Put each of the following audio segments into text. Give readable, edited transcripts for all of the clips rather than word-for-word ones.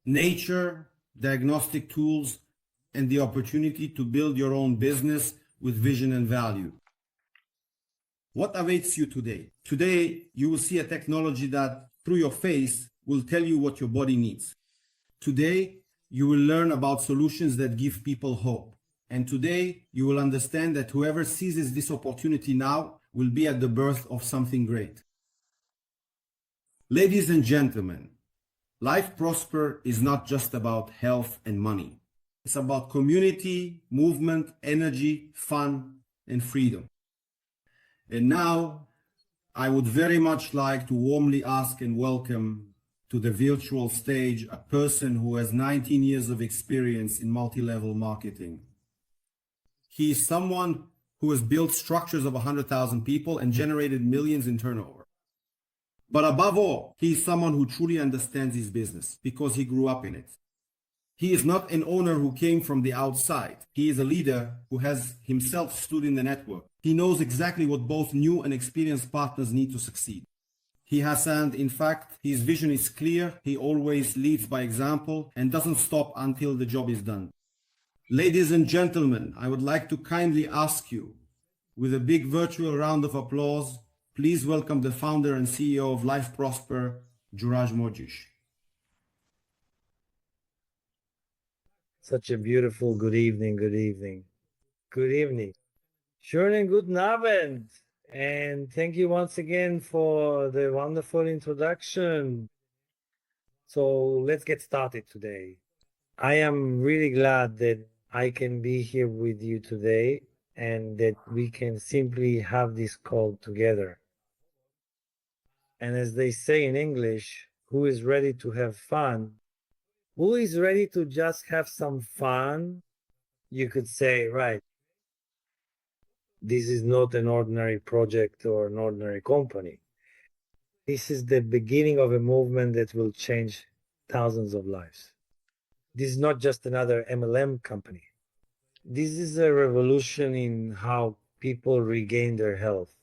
nature, diagnostic tools, and the opportunity to build your own business with vision and value. What awaits you today? Today, you will see a technology that, through your face, will tell you what your body needs. Today, you will learn about solutions that give people hope. And today, you will understand that whoever seizes this opportunity now will be at the birth of something great. Ladies and gentlemen, Life Prosper is not just about health and money. It's about community, movement, energy, fun, and freedom. And now, I would very much like to warmly ask and welcome to the virtual stage a person who has 19 years of experience in multi-level marketing. He is someone who has built structures of 100,000 people and generated millions in turnover. But above all, he is someone who truly understands his business because he grew up in it. He is not an owner who came from the outside. He is a leader who has himself stood in the network. He knows exactly what both new and experienced partners need to succeed. He has, and in fact, his vision is clear. He always leads by example and doesn't stop until the job is done. Ladies and gentlemen, I would like to kindly ask you, with a big virtual round of applause, please welcome the founder and CEO of Life Prosper, Juraj Mojish. Such a beautiful good evening, good evening. Good evening. Schönen guten Abend. And thank you once again for the wonderful introduction. So let's get started today. I am really glad that I can be here with you today and that we can simply have this call together. And as they say in English, who is ready to have fun? Who is ready to just have some fun? You could say, right, this is not an ordinary project or an ordinary company. This is the beginning of a movement that will change thousands of lives. This is not just another MLM company. This is a revolution in how people regain their health,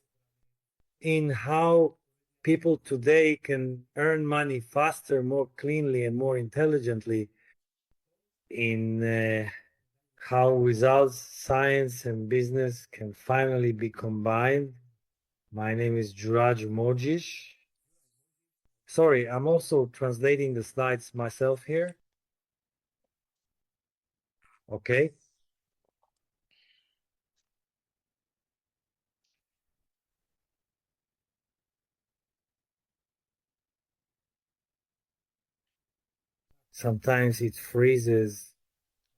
in how people today can earn money faster, more cleanly, and more intelligently, in how results, science, and business can finally be combined. My name is Juraj Mojish. Sorry, I'm also translating the slides myself here. Okay. Sometimes it freezes,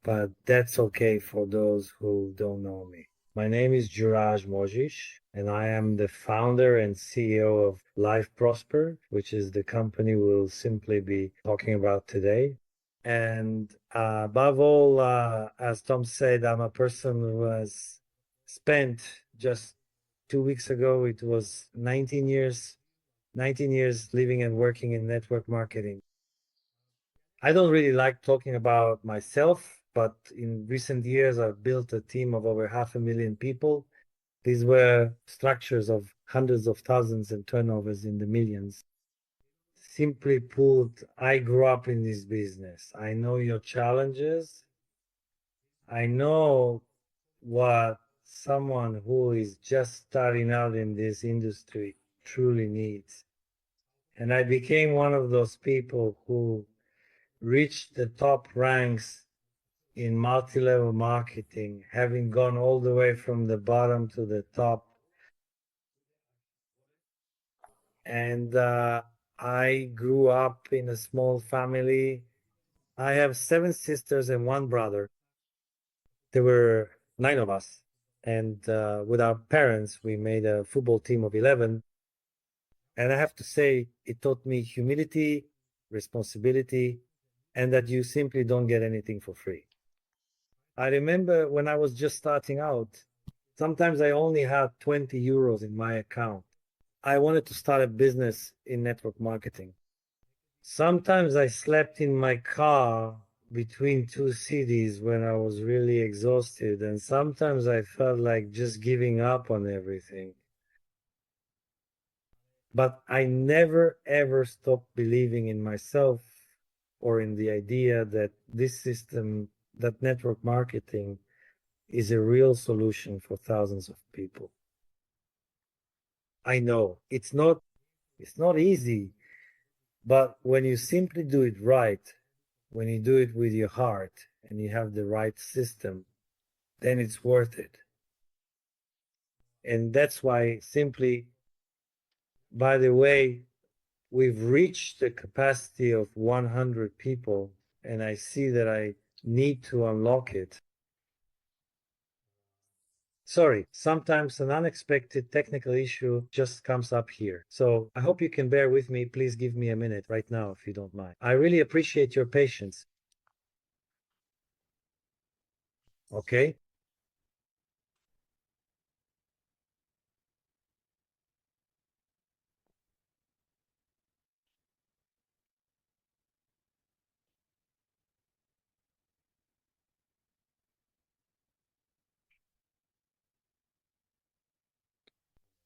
but that's okay for those who don't know me. My name is Juraj Mojish, and I am the founder and CEO of Life Prosper, which is the company we'll simply be talking about today. And above all, as Tom said, I'm a person who has spent just 2 weeks ago, it was 19 years living and working in network marketing. I don't really like talking about myself, but in recent years, I've built a team of over 500,000 people. These were structures of hundreds of thousands and turnovers in the millions. Simply put, I grew up in this business. I know your challenges. I know what someone who is just starting out in this industry truly needs. And I became one of those people who reached the top ranks in multi-level marketing, having gone all the way from the bottom to the top. And I grew up in a small family. I have 7 sisters and 1 brother. There were 9 of us. And with our parents, we made a football team of 11. And I have to say, it taught me humility, responsibility, and that you simply don't get anything for free. I remember when I was just starting out, sometimes I only had 20 euros in my account. I wanted to start a business in network marketing. Sometimes I slept in my car between 2 cities when I was really exhausted, and sometimes I felt like just giving up on everything. But I never ever stopped believing in myself or in the idea that this system, that network marketing, is a real solution for thousands of people. I know it's not easy, but when you simply do it right, when you do it with your heart and you have the right system, then it's worth it. And that's why simply, by the way, we've reached the capacity of 100 people, and I see that I need to unlock it. Sorry, sometimes an unexpected technical issue just comes up here. So I hope you can bear with me. Please give me a minute right now if you don't mind. I really appreciate your patience. Okay?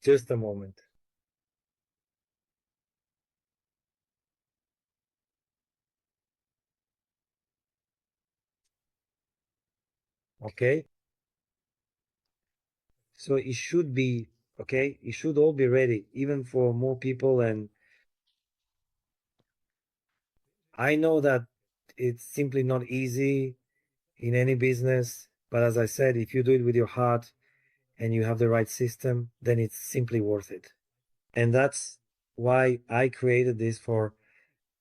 Just a moment. Okay? So it should be, okay? It should all be ready, even for more people. And I know that it's simply not easy in any business. But as I said, if you do it with your heart and you have the right system, then it's simply worth it. And that's why I created this for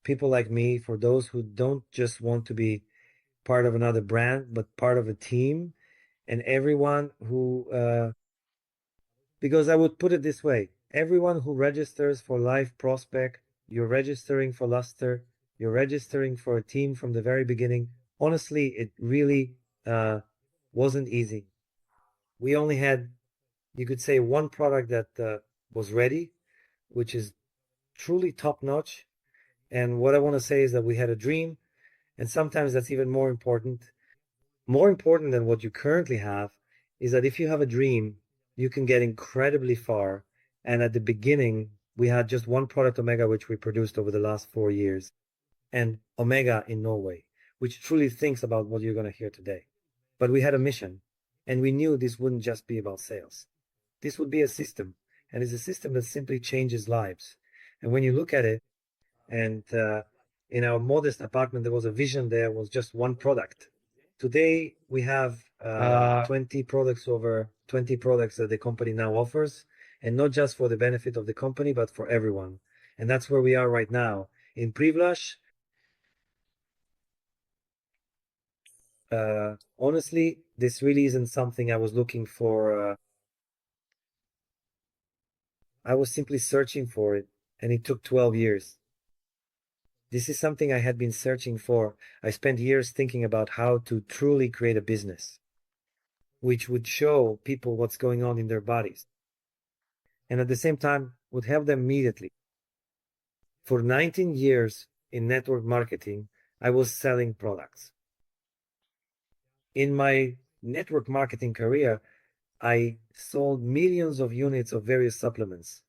people like me, for those who don't just want to be part of another brand, but part of a team. And everyone who, because I would put it this way, everyone who registers for Life Prospect, you're registering for Luster, you're registering for a team from the very beginning. Honestly, it really wasn't easy. We only had, you could say, one product that was ready, which is truly top notch. And what I want to say is that we had a dream, and sometimes that's even more important. More important than what you currently have is that if you have a dream, you can get incredibly far. And at the beginning, we had just one product, Omega, which we produced over the last 4 years, and Omega in Norway, which truly thinks about what you're going to hear today. But we had a mission, and we knew this wouldn't just be about sales. This would be a system, and it's a system that simply changes lives. And when you look at it, and in our modest apartment, there was a vision, there was just one product. Today, we have 20 products, over 20 products that the company now offers, and not just for the benefit of the company, but for everyone. And that's where we are right now. In Privlash, honestly, this really isn't something I was looking for. I was simply searching for it, and it took 12 years. This is something I had been searching for. I spent years thinking about how to truly create a business which would show people what's going on in their bodies, and at the same time would help them immediately. For 19 years in network marketing, I was selling products. In my network marketing career, I sold millions of units of various supplements.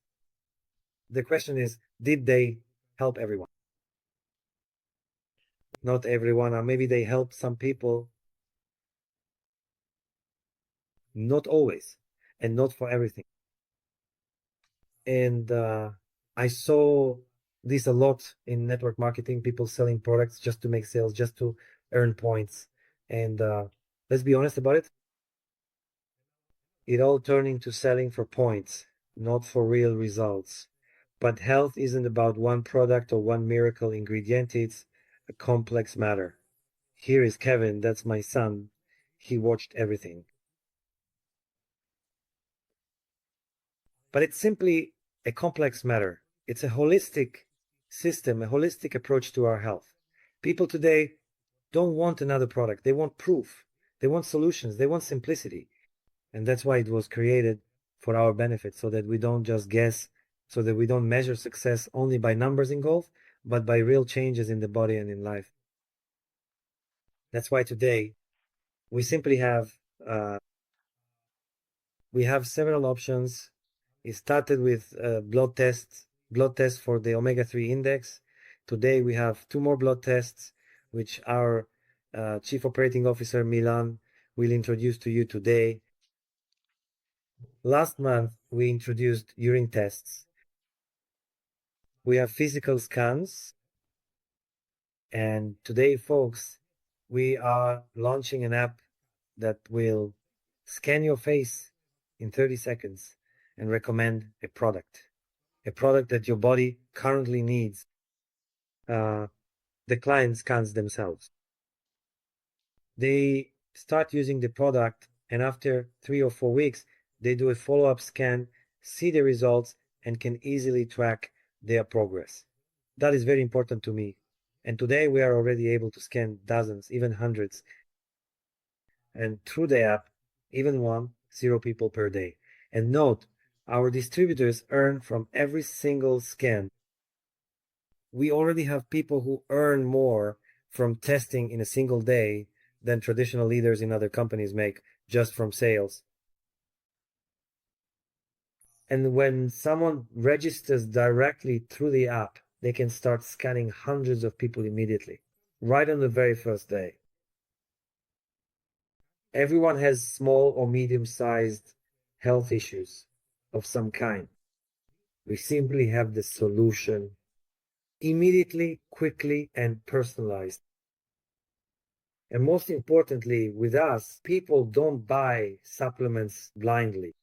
The question is, did they help everyone? Not everyone, or maybe they helped some people. Not always, and not for everything. And I saw this a lot in network marketing, people selling products just to make sales, just to earn points. And let's be honest about it. It all turned into selling for points, not for real results. But health isn't about one product or one miracle ingredient. It's a complex matter. Here is Kevin, that's my son. He watched everything. But it's simply a complex matter. It's a holistic system, a holistic approach to our health. People today don't want another product. They want proof. They want solutions. They want simplicity. And that's why it was created for our benefit, so that we don't just guess, so that we don't measure success only by numbers in golf, but by real changes in the body and in life. That's why today we simply have several options. It started with blood tests for the omega-3 index. Today we have 2 more blood tests. which our Chief Operating Officer Milan will introduce to you today. Last month, we introduced urine tests. We have physical scans. And today, folks, we are launching an app that will scan your face in 30 seconds and recommend a product that your body currently needs. The client scans themselves. They start using the product, and after 3 or 4 weeks, they do a follow-up scan, see the results, and can easily track their progress. That is very important to me. And today we are already able to scan dozens, even hundreds. And through the app, even 0 people per day. And note, our distributors earn from every single scan. We already have people who earn more from testing in a single day than traditional leaders in other companies make just from sales. And when someone registers directly through the app, they can start scanning hundreds of people immediately, right on the very first day. Everyone has small or medium-sized health issues of some kind. We simply have the solution immediately, quickly, and personalized. And most importantly, with us, people don't buy supplements blindly.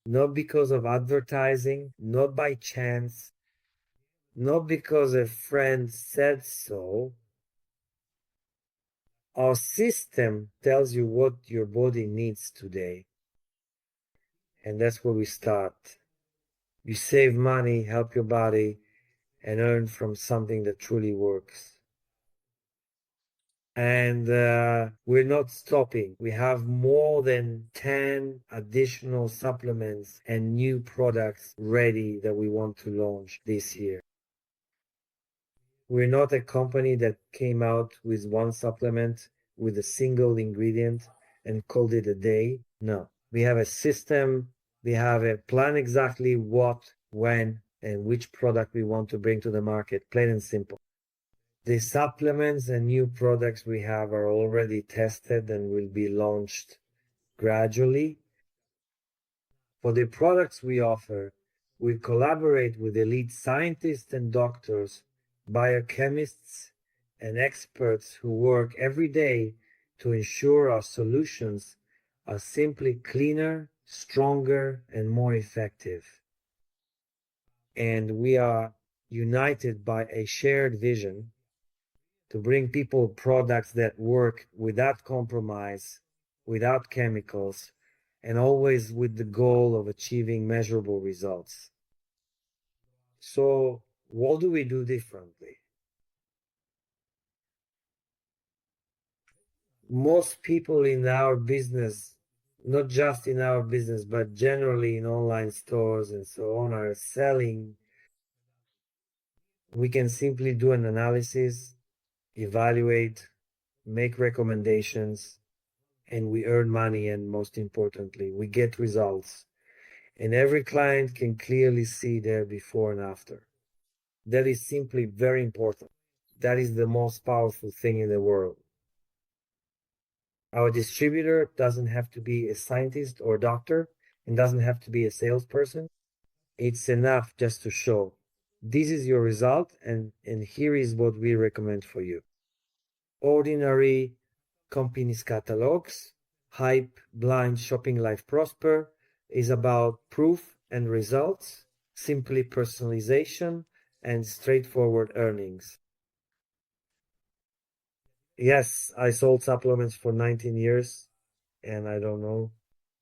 Not because of advertising, not by chance, not because a friend said so. Our system tells you what your body needs today. And that's where we start. You save money, help your body, and earn from something that truly works. And we're not stopping. We have more than 10 additional supplements and new products ready that we want to launch this year. We're not a company that came out with one supplement with a single ingredient and called it a day. No, we have a system. We have a plan exactly what, when, and which product we want to bring to the market, plain and simple. The supplements and new products we have are already tested and will be launched gradually. For the products we offer, we collaborate with elite scientists and doctors, biochemists, and experts who work every day to ensure our solutions are simply cleaner, stronger, and more effective. And we are united by a shared vision to bring people products that work without compromise, without chemicals, and always with the goal of achieving measurable results. So, what do we do differently? Most people in our business, not just in our business, but generally in online stores and so on, are selling. We can simply do an analysis, evaluate, make recommendations, and we earn money, and most importantly, we get results. And every client can clearly see their before and after. That is simply very important. That is the most powerful thing in the world. Our distributor doesn't have to be a scientist or doctor and doesn't have to be a salesperson. It's enough just to show this is your result, and here is what we recommend for you. Ordinary companies' catalogs, hype, blind shopping, Life Prosper is about proof and results, simply personalization, and straightforward earnings. Yes, I sold supplements for 19 years, and I don't know.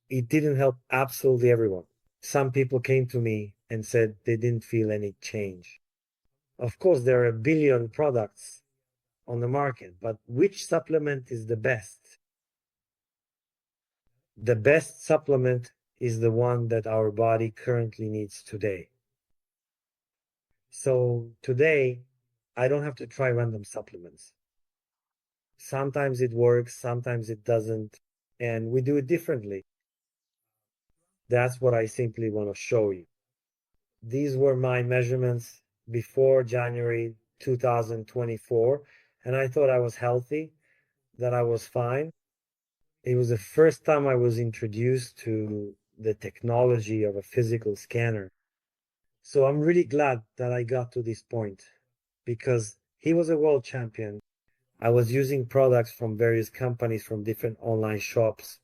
It didn't help absolutely everyone. Some people came to me and said they didn't feel any change. Of course, there are a billion products on the market, but which supplement is the best? The best supplement is the one that our body currently needs today. So today, I don't have to try random supplements. Sometimes it works, sometimes it doesn't, and we do it differently. That's what I simply want to show you. These were my measurements before January 2024, and I thought I was healthy, that I was fine. It was the first time I was introduced to the technology of a physical scanner. So I'm really glad that I got to this point because he was a world champion. I was using products from various companies from different online shops.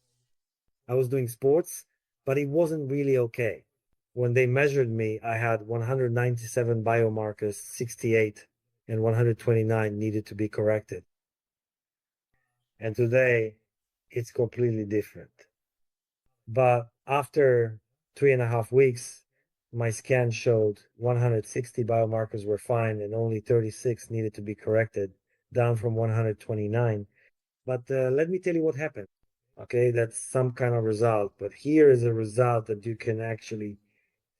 I was doing sports, but it wasn't really okay. When they measured me, I had 197 biomarkers, 68 and 129 needed to be corrected. And today it's completely different. But after 3.5 weeks, my scan showed 160 biomarkers were fine and only 36 needed to be corrected, down from 129. But let me tell you what happened. Okay, that's some kind of result, but here is a result that you can actually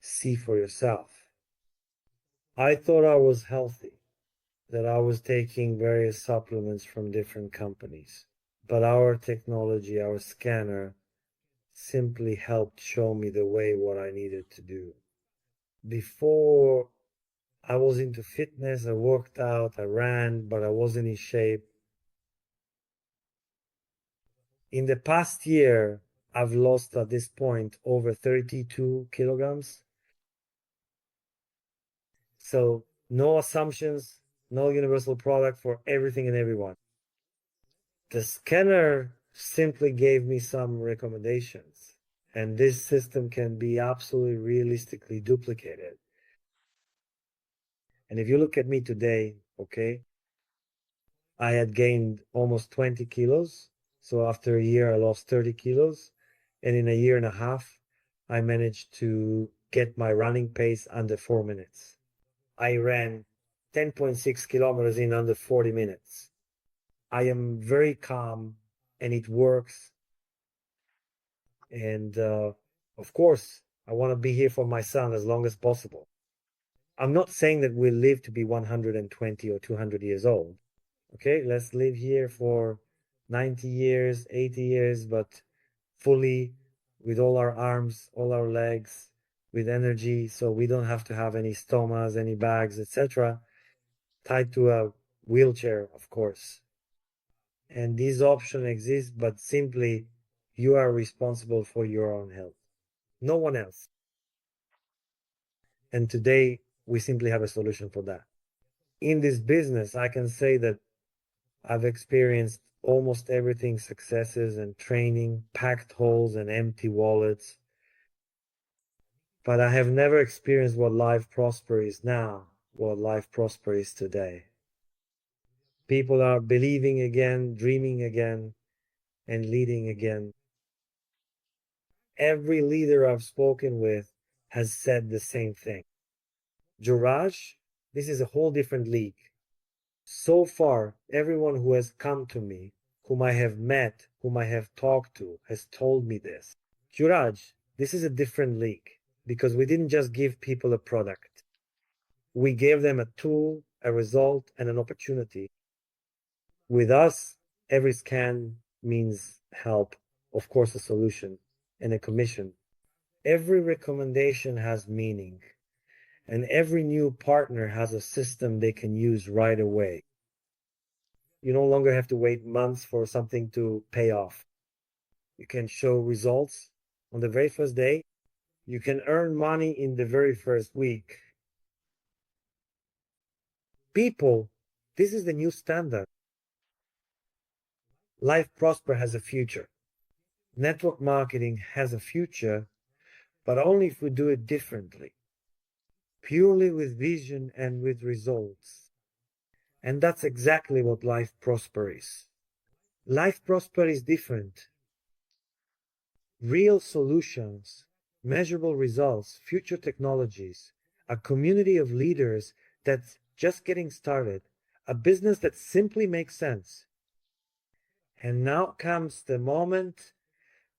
see for yourself. I thought I was healthy, that I was taking various supplements from different companies, but our technology, our scanner, simply helped show me the way what I needed to do. Before I was into fitness, I worked out, I ran, but I wasn't in shape. In the past year, I've lost at this point over 32 kilograms. So no assumptions, no universal product for everything and everyone. The scanner simply gave me some recommendations, and this system can be absolutely realistically duplicated. And if you look at me today, okay, I had gained almost 20 kilos. So after a year, I lost 30 kilos. And in a year and a half, I managed to get my running pace under 4 minutes. I ran 10.6 kilometers in under 40 minutes. I am very calm and it works. And of course, I want to be here for my son as long as possible. I'm not saying that we'll live to be 120 or 200 years old. Okay, let's live here for 90 years, 80 years, but fully with all our arms, all our legs, with energy, so we don't have to have any stomas, any bags, etc., tied to a wheelchair, of course. And this option exists, but simply you are responsible for your own health, no one else. And today we simply have a solution for that. In this business, I can say that I've experienced almost everything, successes and training, packed holes and empty wallets. But I have never experienced what Life Prosper is now, what Life Prosper is today. People are believing again, dreaming again, and leading again. Every leader I've spoken with has said the same thing. Juraj, this is a whole different league. So far, everyone who has come to me, whom I have met, whom I have talked to, has told me this. Juraj, this is a different league because we didn't just give people a product. We gave them a tool, a result, and an opportunity. With us, every scan means help, of course, a solution and a commission. Every recommendation has meaning, and every new partner has a system they can use right away. You no longer have to wait months for something to pay off. You can show results on the very first day. You can earn money in the very first week. People, this is the new standard. Life Prosper has a future. Network marketing has a future, but only if we do it differently. Purely with vision and with results. And that's exactly what Life Prosper is. Life Prosper is different. Real solutions, measurable results, future technologies, a community of leaders that's just getting started, a business that simply makes sense. And now comes the moment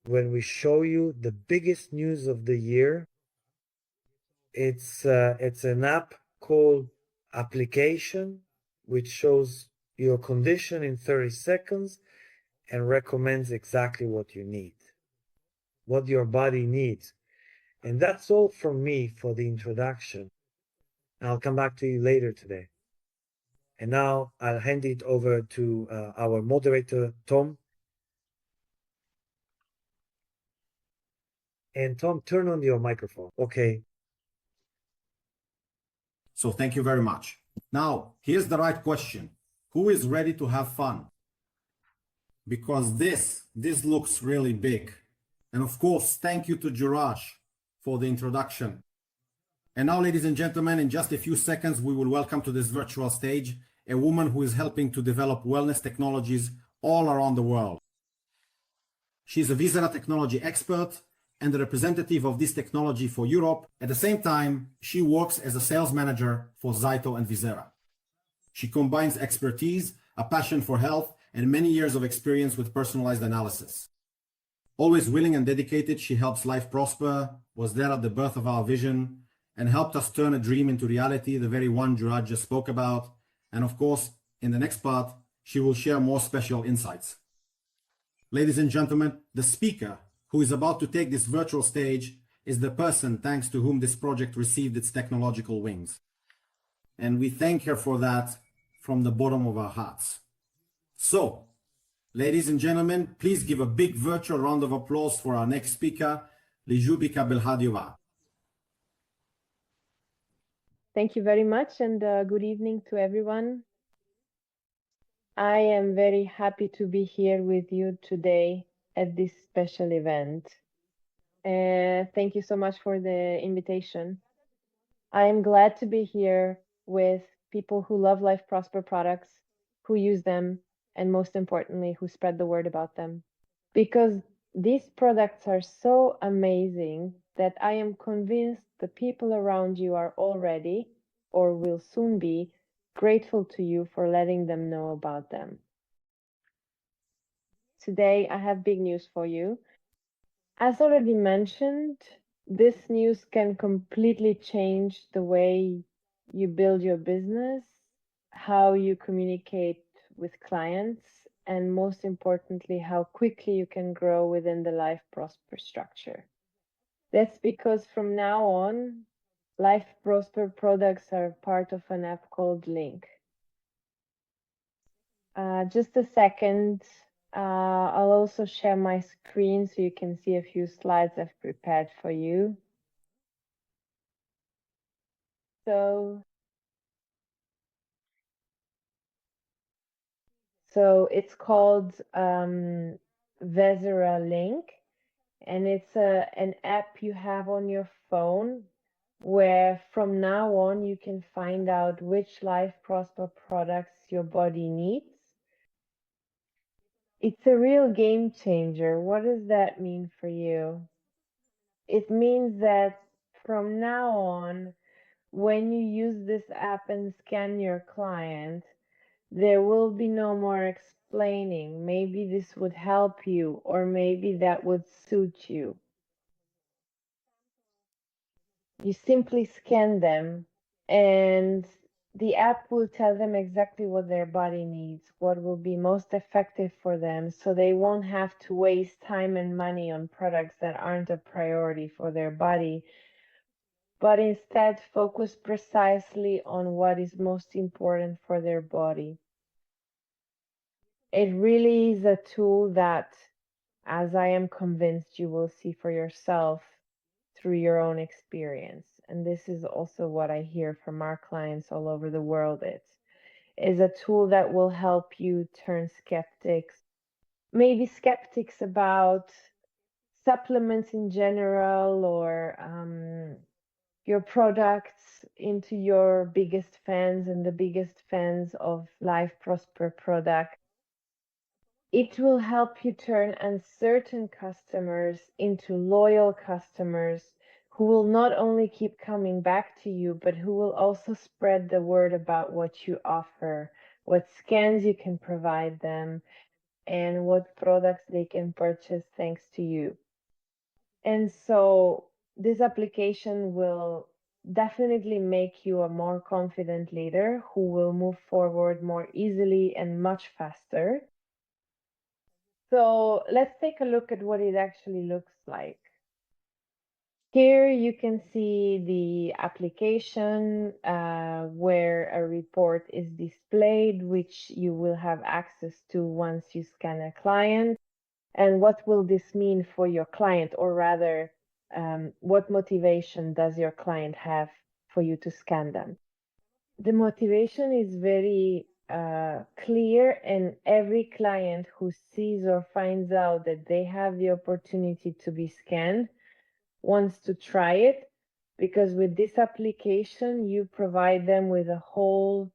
when we show you the biggest news of the year. It's an app called Application, which shows your condition in 30 seconds and recommends exactly what you need, what your body needs. And that's all from me for the introduction. I'll come back to you later today. And now I'll hand it over to our moderator, Tom. And Tom, turn on your microphone. Okay. So thank you very much. Now, here's the right question. Who is ready to have fun? Because this looks really big. And of course, thank you to Juraj for the introduction. And now, ladies and gentlemen, in just a few seconds, we will welcome to this virtual stage a woman who is helping to develop wellness technologies all around the world. She's a Visera technology expert and the representative of this technology for Europe. At the same time, she works as a sales manager for Zyto and Visera. She combines expertise, a passion for health, and many years of experience with personalized analysis. Always willing and dedicated, she helps life prosper, was there at the birth of our vision, and helped us turn a dream into reality, the very one Juraj just spoke about. And of course, in the next part, she will share more special insights. Ladies and gentlemen, the speaker who is about to take this virtual stage is the person thanks to whom this project received its technological wings. And we thank her for that from the bottom of our hearts. So, ladies and gentlemen, please give a big virtual round of applause for our next speaker, Lijubika Belhadiova. Thank you very much, and good evening to everyone. I am very happy to be here with you today at this special event. Thank you so much for the invitation. I am glad to be here with people who love Life Prosper products, who use them, and most importantly, who spread the word about them. Because these products are so amazing that I am convinced the people around you are already, or will soon be, grateful to you for letting them know about them. Today, I have big news for you. As already mentioned, this news can completely change the way you build your business, how you communicate with clients, and most importantly, how quickly you can grow within the Life Prosper structure. That's because from now on, Life Prosper products are part of an app called Link. Just a second. I'll also share my screen so you can see a few slides I've prepared for you. So it's called Visera Link, and it's an app you have on your phone where from now on you can find out which Life Prosper products your body needs. It's a real game changer. What does that mean for you? It means that from now on, when you use this app and scan your client, there will be no more explaining. Maybe this would help you, or maybe that would suit you. You simply scan them, and the app will tell them exactly what their body needs, what will be most effective for them, so they won't have to waste time and money on products that aren't a priority for their body, but instead focus precisely on what is most important for their body. It really is a tool that, as I am convinced you will see for yourself through your own experience. And this is also what I hear from our clients all over the world. It is a tool that will help you turn skeptics, maybe skeptics about supplements in general, or your products, into your biggest fans and the biggest fans of Life Prosper product. It will help you turn uncertain customers into loyal customers who will not only keep coming back to you, but who will also spread the word about what you offer, what scans you can provide them, and what products they can purchase thanks to you. And so this application will definitely make you a more confident leader who will move forward more easily and much faster. So let's take a look at what it actually looks like. Here you can see the application where a report is displayed, which you will have access to once you scan a client. And what will this mean for your client, or rather, what motivation does your client have for you to scan them? The motivation is very clear, and every client who sees or finds out that they have the opportunity to be scanned wants to try it, because with this application you provide them with a whole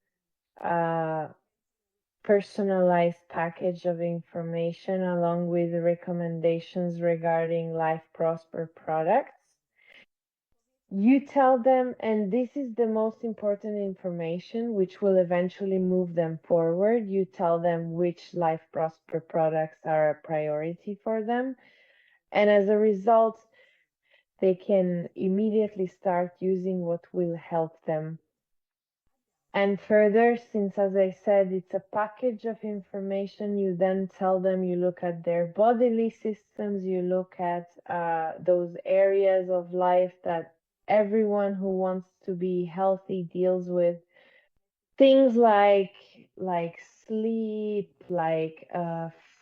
personalized package of information along with recommendations regarding Life Prosper products. You tell them, and this is the most important information which will eventually move them forward. You tell them which Life Prosper products are a priority for them. And as a result, they can immediately start using what will help them. And further, since, as I said, it's a package of information, you then tell them, you look at their bodily systems, you look at those areas of life that everyone who wants to be healthy deals with. Things like sleep, like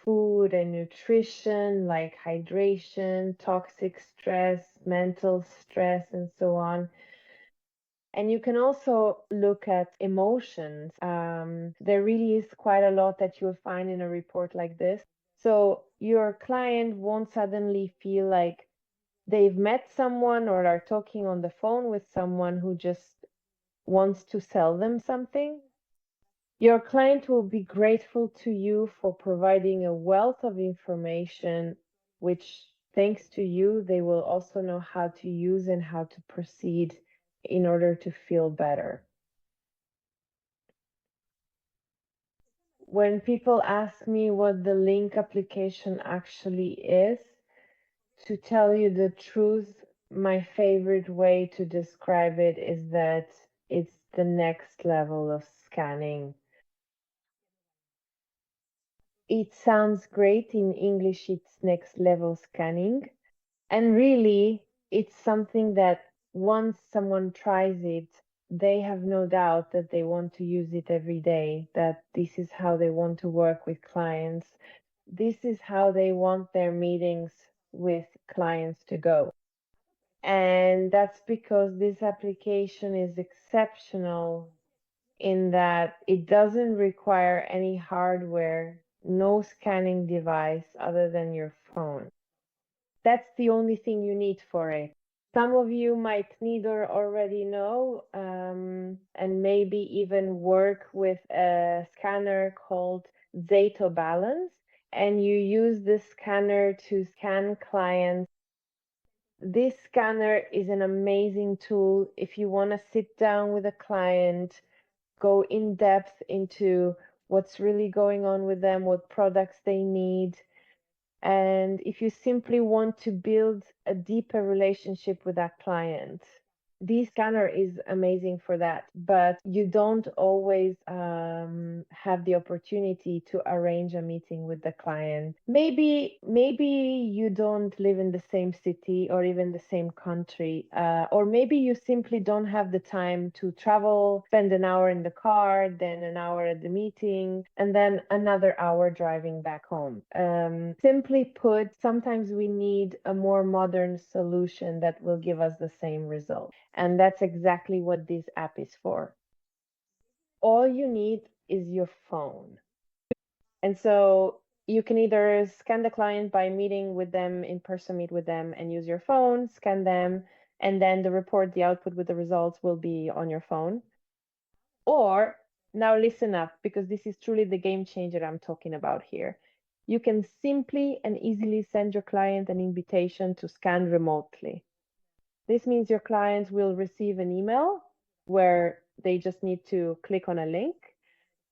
food and nutrition, like hydration, toxic stress, mental stress, and so on. And you can also look at emotions. There really is quite a lot that you'll find in a report like this. So your client won't suddenly feel like they've met someone or are talking on the phone with someone who just wants to sell them something. Your client will be grateful to you for providing a wealth of information, which, thanks to you, they will also know how to use and how to proceed in order to feel better. When people ask me what the Link application actually is, to tell you the truth, my favorite way to describe it is that it's the next level of scanning. It sounds great in English, it's next level scanning. And really, it's something that once someone tries it, they have no doubt that they want to use it every day, that this is how they want to work with clients. This is how they want their meetings with clients to go. And that's because this application is exceptional in that it doesn't require any hardware, no scanning device other than your phone. That's the only thing you need for it. Some of you might need or already know, and maybe even work with a scanner called Zato Balance, and you use this scanner to scan clients. This scanner is an amazing tool if you want to sit down with a client, go in depth into what's really going on with them, what products they need. And if you simply want to build a deeper relationship with that client, this scanner is amazing for that. But you don't always have the opportunity to arrange a meeting with the client. Maybe you don't live in the same city or even the same country, or maybe you simply don't have the time to travel, spend an hour in the car, then an hour at the meeting, and then another hour driving back home. Simply put, sometimes we need a more modern solution that will give us the same result. And that's exactly what this app is for. All you need is your phone. And so you can either scan the client by meeting with them in person, meet with them and use your phone, scan them, and then the report, the output with the results will be on your phone. Or, now listen up, because this is truly the game changer I'm talking about here. You can simply and easily send your client an invitation to scan remotely. This means your client will receive an email where they just need to click on a link.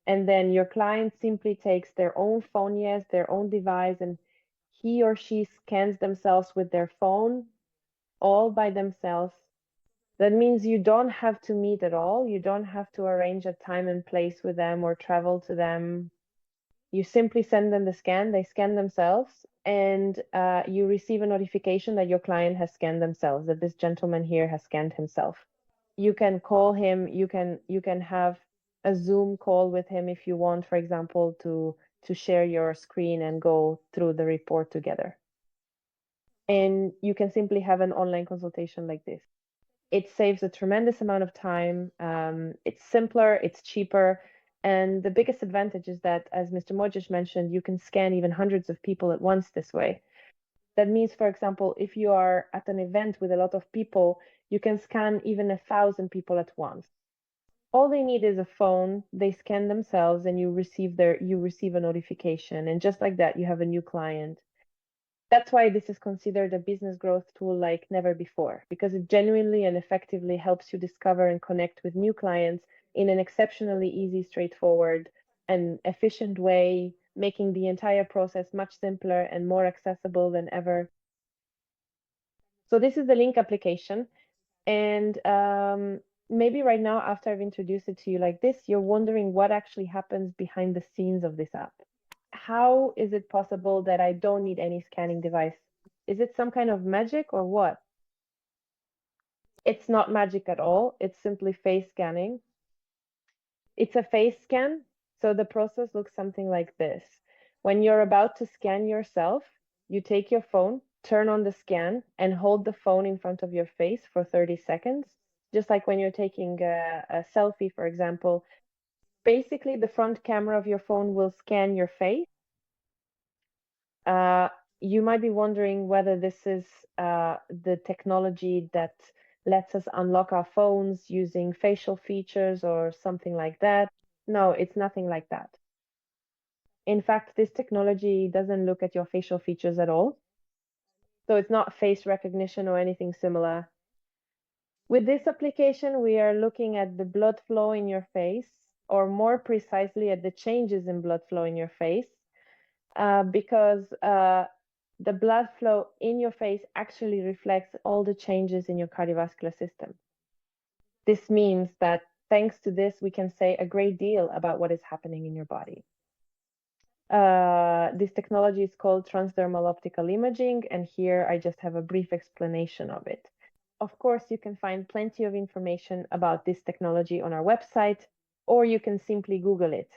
And then your client simply takes their own phone, yes, their own device, and he or she scans themselves with their phone all by themselves. That means you don't have to meet at all. You don't have to arrange a time and place with them or travel to them. You simply send them the scan, they scan themselves, and you receive a notification that your client has scanned themselves, that this gentleman here has scanned himself. You can call him, you can have a Zoom call with him if you want, for example, to share your screen and go through the report together. And you can simply have an online consultation like this. It saves a tremendous amount of time. It's simpler, it's cheaper. And the biggest advantage is that, as Mr. Mojis mentioned, you can scan even hundreds of people at once this way. That means, for example, if you are at an event with a lot of people, you can scan even 1,000 people at once. All they need is a phone, they scan themselves, and you receive a notification. And just like that, you have a new client. That's why this is considered a business growth tool like never before, because it genuinely and effectively helps you discover and connect with new clients in an exceptionally easy, straightforward, and efficient way, making the entire process much simpler and more accessible than ever. So this is the Link application. And maybe right now, after I've introduced it to you like this, you're wondering what actually happens behind the scenes of this app. How is it possible that I don't need any scanning device? Is it some kind of magic or what? It's not magic at all. It's simply face scanning. It's a face scan, so the process looks something like this. When you're about to scan yourself, you take your phone, turn on the scan, and hold the phone in front of your face for 30 seconds, just like when you're taking a selfie, for example. Basically, the front camera of your phone will scan your face. You might be wondering whether this is the technology that lets us unlock our phones using facial features or something like that. No, it's nothing like that. In fact, this technology doesn't look at your facial features at all. So it's not face recognition or anything similar. With this application, we are looking at the blood flow in your face, or more precisely at the changes in blood flow in your face, because the blood flow in your face actually reflects all the changes in your cardiovascular system. This means that thanks to this, we can say a great deal about what is happening in your body. This technology is called transdermal optical imaging, and here I just have a brief explanation of it. Of course, you can find plenty of information about this technology on our website, or you can simply Google it.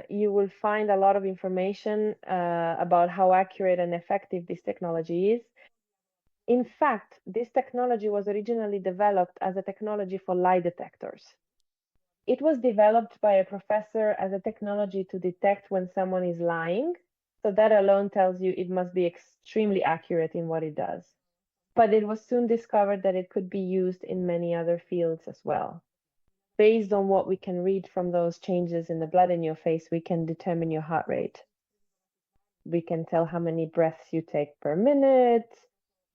You will find a lot of information about how accurate and effective this technology is. In fact, this technology was originally developed as a technology for lie detectors. It was developed by a professor as a technology to detect when someone is lying. So that alone tells you it must be extremely accurate in what it does. But it was soon discovered that it could be used in many other fields as well. Based on what we can read from those changes in the blood in your face, we can determine your heart rate. We can tell how many breaths you take per minute,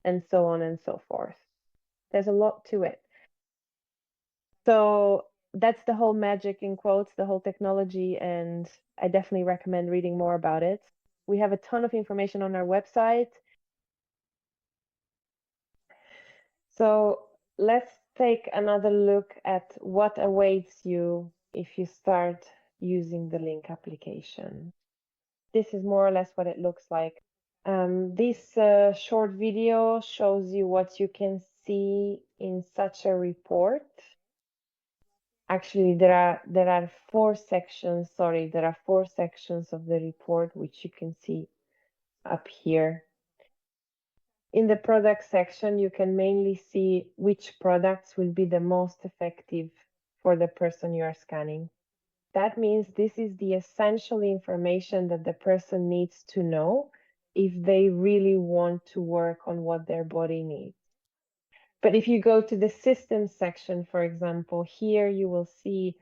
and so on and so forth. There's a lot to it. So that's the whole magic, in quotes, the whole technology, and I definitely recommend reading more about it. We have a ton of information on our website. So let's take another look at what awaits you if you start using the Link application. This is more or less what it looks like. This short video shows you what you can see in such a report. Actually, there are 4 sections. Sorry, there are 4 sections of the report which you can see up here. In the product section, you can mainly see which products will be the most effective for the person you are scanning. That means this is the essential information that the person needs to know if they really want to work on what their body needs. But if you go to the systems section, for example, here you will see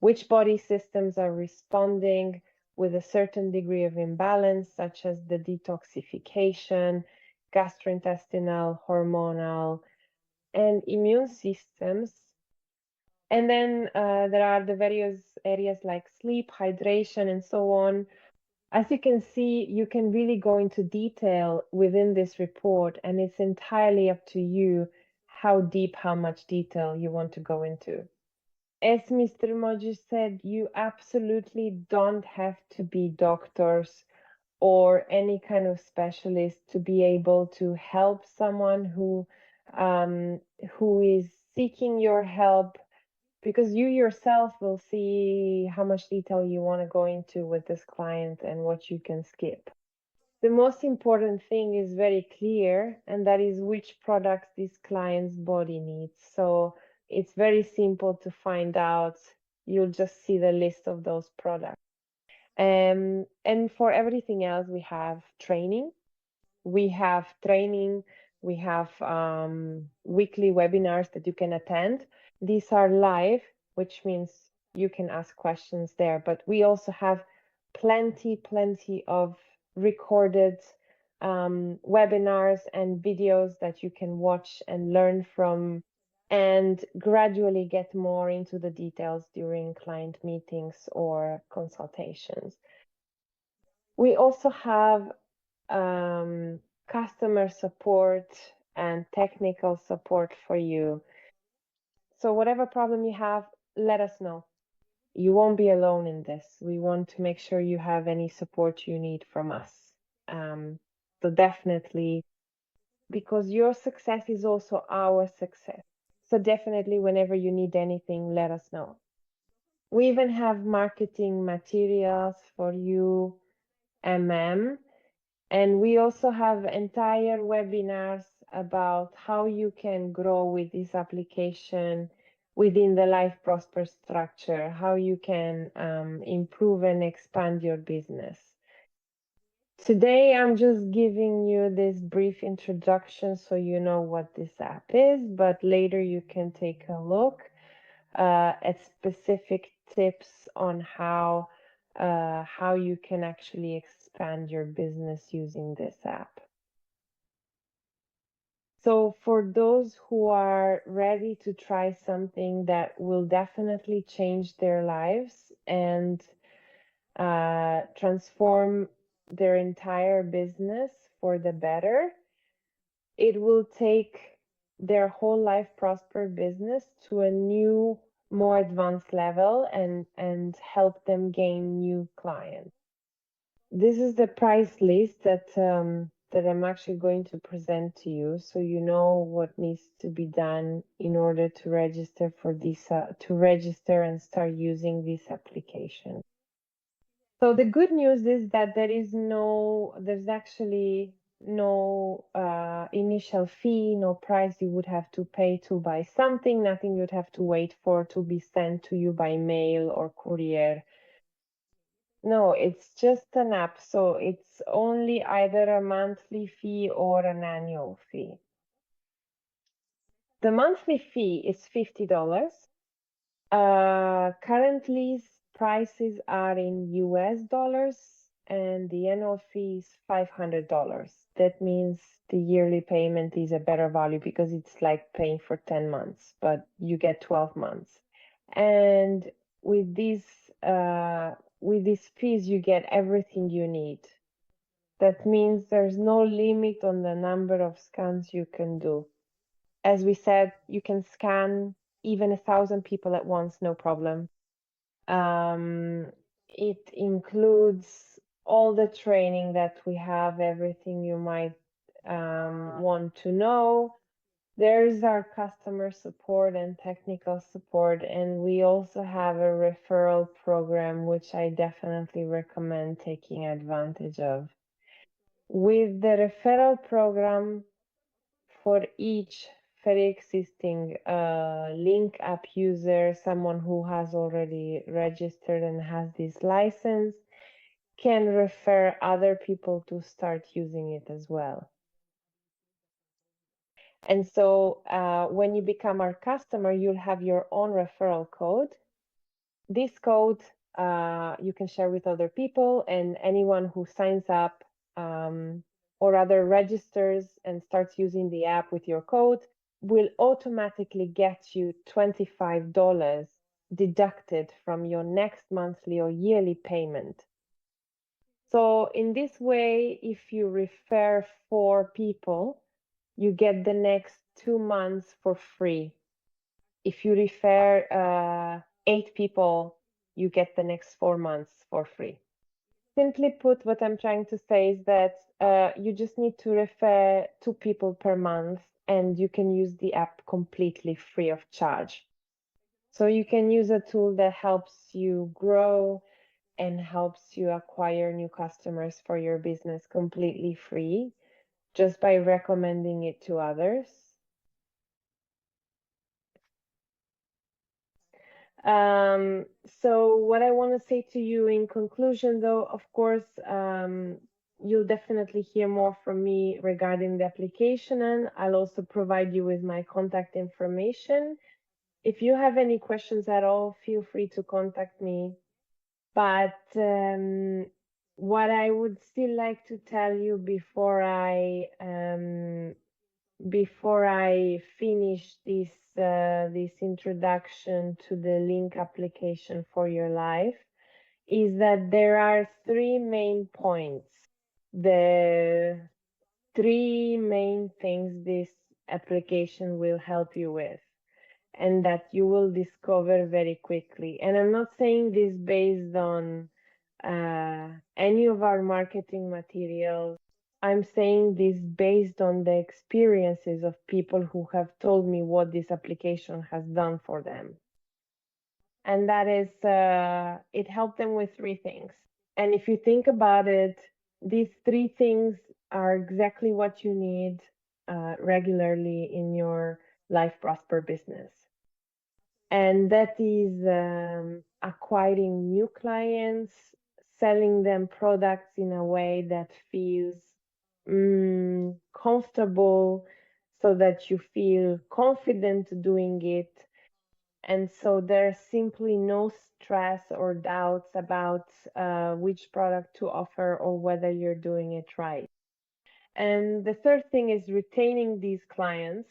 which body systems are responding with a certain degree of imbalance, such as the detoxification, gastrointestinal, hormonal, and immune systems. And then there are the various areas like sleep, hydration, and so on. As you can see, you can really go into detail within this report, and it's entirely up to you how deep, how much detail you want to go into. As Mr. Moji said, you absolutely don't have to be doctors or any kind of specialist to be able to help someone who is seeking your help, because you yourself will see how much detail you want to go into with this client and what you can skip. The most important thing is very clear, and that is which products this client's body needs. So it's very simple to find out. You'll just see the list of those products. And for everything else, we have training. We have weekly webinars that you can attend. These are live, which means you can ask questions there. But we also have plenty of recorded webinars and videos that you can watch and learn from, and gradually get more into the details during client meetings or consultations. We also have customer support and technical support for you. So whatever problem you have, let us know. You won't be alone in this. We want to make sure you have any support you need from us. So definitely, because your success is also our success. So definitely, whenever you need anything, let us know. We even have marketing materials for you, and we also have entire webinars about how you can grow with this application within the Life Prosper structure, how you can improve and expand your business. Today, I'm just giving you this brief introduction so you know what this app is, but later you can take a look at specific tips on how you can actually expand your business using this app. So for those who are ready to try something that will definitely change their lives and transform their entire business for the better, it will take their whole Life Prosper business to a new, more advanced level and help them gain new clients. This is the price list that I'm actually going to present to you, so you know what needs to be done in order to register for this, to register and start using this application. So the good news is that there's actually no initial fee, no price you would have to pay to buy something, nothing you'd have to wait for to be sent to you by mail or courier. No, it's just an app, so it's only either a monthly fee or an annual fee. The monthly fee is $50. Currently, prices are in US dollars, and the annual fee is $500. That means the yearly payment is a better value because it's like paying for 10 months, but you get 12 months. And with these fees, you get everything you need. That means there's no limit on the number of scans you can do. As we said, you can scan even 1,000 people at once, no problem. It includes all the training that we have, everything you might want to know. There's our customer support and technical support, and we also have a referral program, which I definitely recommend taking advantage of. With the referral program, for each very existing link app user, someone who has already registered and has this license can refer other people to start using it as well. And so when you become our customer, you'll have your own referral code. This code you can share with other people, and anyone who signs up or rather registers and starts using the app with your code will automatically get you $25 deducted from your next monthly or yearly payment. So in this way, if you refer 4 people, you get the next 2 months for free. if you refer 8 people, you get the next 4 months for free. Simply put, what I'm trying to say is that you just need to refer 2 people per month, and you can use the app completely free of charge. So you can use a tool that helps you grow and helps you acquire new customers for your business completely free just by recommending it to others. So what I want to say to you in conclusion, though, of course, you'll definitely hear more from me regarding the application, and I'll also provide you with my contact information. If you have any questions at all, feel free to contact me. But what I would still like to tell you before I finish this introduction to the link application for your life is that there are 3 main points, the 3 main things this application will help you with, and that you will discover very quickly. And I'm not saying this based on any of our marketing materials. I'm saying this based on the experiences of people who have told me what this application has done for them. And that is, it helped them with 3 things. And if you think about it, these 3 things are exactly what you need regularly in your Life Prosper business. And that is acquiring new clients, selling them products in a way that feels comfortable, so that you feel confident doing it. And so there's simply no stress or doubts about which product to offer or whether you're doing it right. And the third thing is retaining these clients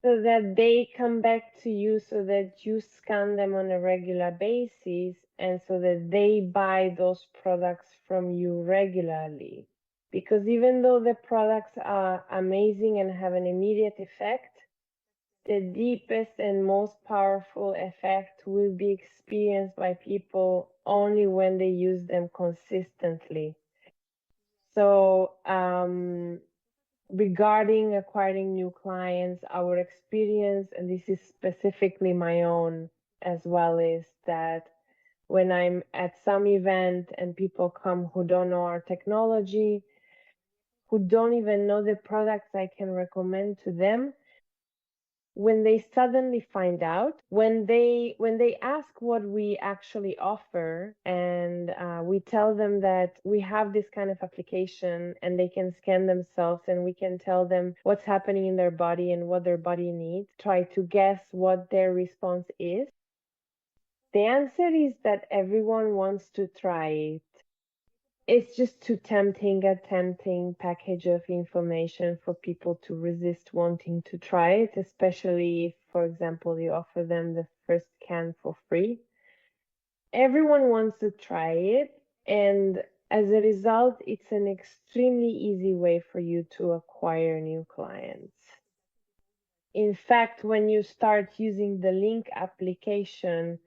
so that they come back to you, so that you scan them on a regular basis, and so that they buy those products from you regularly. Because even though the products are amazing and have an immediate effect, the deepest and most powerful effect will be experienced by people only when they use them consistently. So, regarding acquiring new clients, our experience, and this is specifically my own as well, is that when I'm at some event and people come who don't know our technology, who don't even know the products I can recommend to them, when they suddenly find out, when they ask what we actually offer, and we tell them that we have this kind of application and they can scan themselves and we can tell them what's happening in their body and what their body needs, try to guess what their response is. The answer is that everyone wants to try it. It's just too tempting, a tempting package of information for people to resist wanting to try it, especially if, for example, you offer them the first scan for free. Everyone wants to try it, and as a result, it's an extremely easy way for you to acquire new clients. In fact, when you start using the link application,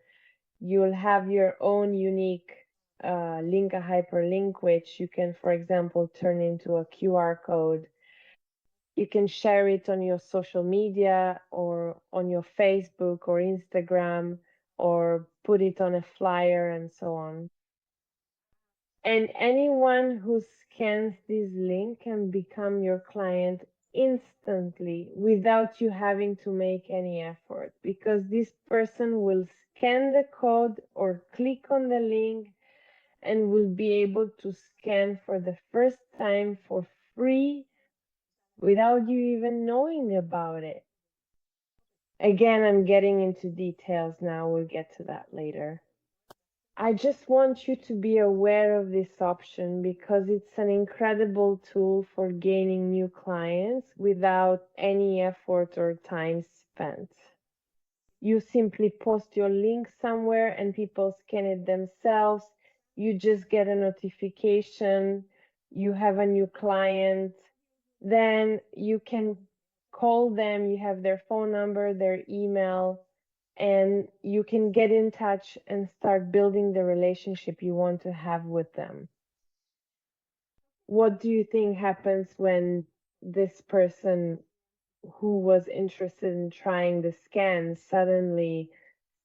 you'll have your own unique link, a hyperlink, which you can, for example, turn into a QR code. You can share it on your social media or on your Facebook or Instagram, or put it on a flyer and so on. And anyone who scans this link can become your client instantly without you having to make any effort, because this person will scan the code or click on the link and will be able to scan for the first time for free without you even knowing about it. Again, I'm getting into details now. We'll get to that later. I just want you to be aware of this option because it's an incredible tool for gaining new clients without any effort or time spent. You simply post your link somewhere and people scan it themselves. You just get a notification, you have a new client, then you can call them, you have their phone number, their email, and you can get in touch and start building the relationship you want to have with them. What do you think happens when this person who was interested in trying the scan suddenly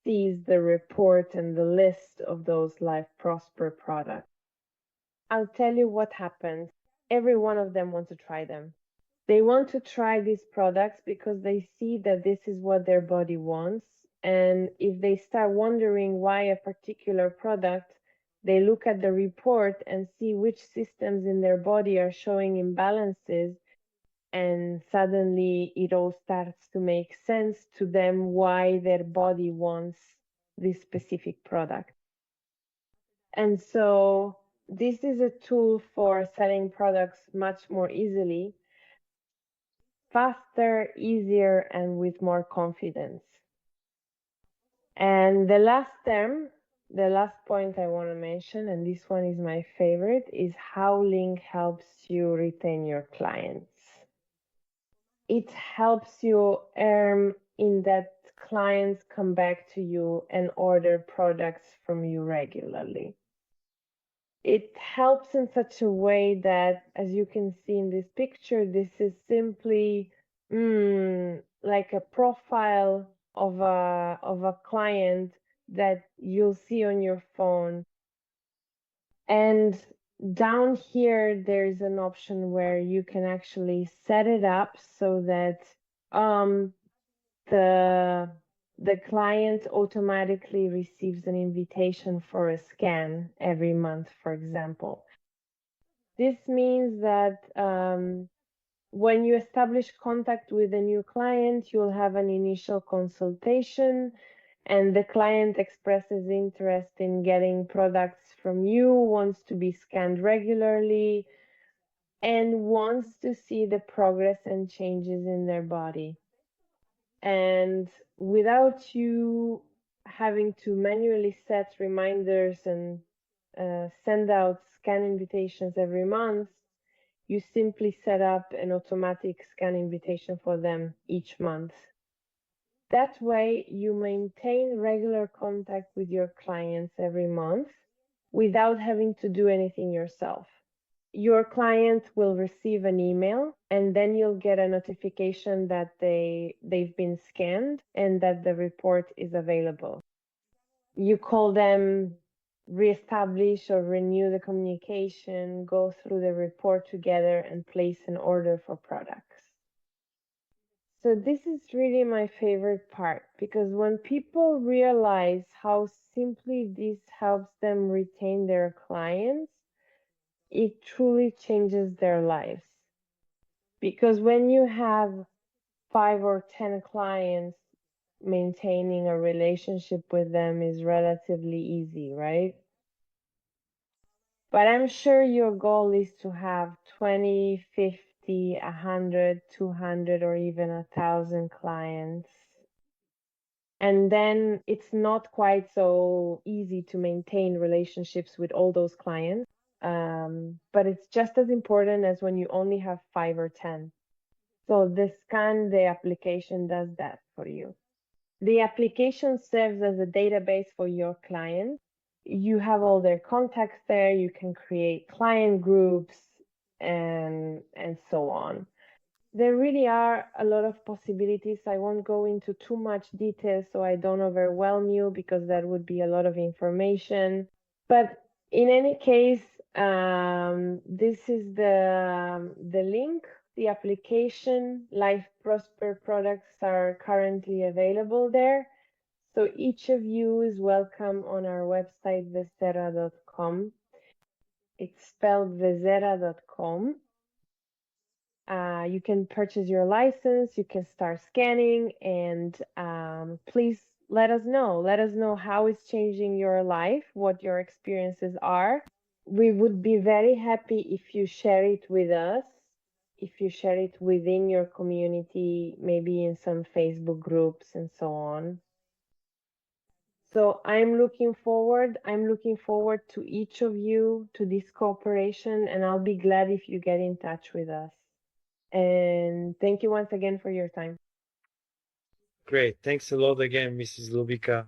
sees the report and the list of those Life Prosper products? I'll tell you what happens. Every one of them wants to try them. They want to try these products because they see that this is what their body wants. And if they start wondering why a particular product, they look at the report and see which systems in their body are showing imbalances. And suddenly it all starts to make sense to them why their body wants this specific product. And so this is a tool for selling products much more easily, faster, easier, and with more confidence. And the last term, the last point I want to mention, and this one is my favorite, is how Link helps you retain your clients. It helps you earn in that clients come back to you and order products from you regularly. It helps in such a way that, as you can see in this picture, this is simply like a profile of a client that you'll see on your phone. And down here, there's an option where you can actually set it up so that the client automatically receives an invitation for a scan every month, for example. This means that when you establish contact with a new client, you'll have an initial consultation, and the client expresses interest in getting products from you, wants to be scanned regularly, and wants to see the progress and changes in their body. And without you having to manually set reminders and send out scan invitations every month, you simply set up an automatic scan invitation for them each month. That way, you maintain regular contact with your clients every month without having to do anything yourself. Your client will receive an email, and then you'll get a notification that they've been scanned and that the report is available. You call them, reestablish or renew the communication, go through the report together, and place an order for products. So this is really my favorite part, because when people realize how simply this helps them retain their clients, it truly changes their lives. Because when you have 5 or 10 clients, maintaining a relationship with them is relatively easy, right? But I'm sure your goal is to have 20, 50, 100, 200, or even 1,000 clients. And then it's not quite so easy to maintain relationships with all those clients. But it's just as important as when you only have 5 or 10. So the Scan, the application does that for you. The application serves as a database for your clients. You have all their contacts there. You can create client groups and so on. There really are a lot of possibilities. I won't go into too much detail so I don't overwhelm you, because that would be a lot of information. But in any case, this is the link. The application. Life Prosper products are currently available there. So each of you is welcome on our website, vezera.com. It's spelled vezera.com. You can purchase your license, you can start scanning, and please let us know. Let us know how it's changing your life, what your experiences are. We would be very happy if you share it with us, if you share it within your community, maybe in some Facebook groups and so on. So I'm looking forward to each of you, to this cooperation, and I'll be glad if you get in touch with us. And thank you once again for your time. Great. Thanks a lot again, Mrs. Lubika.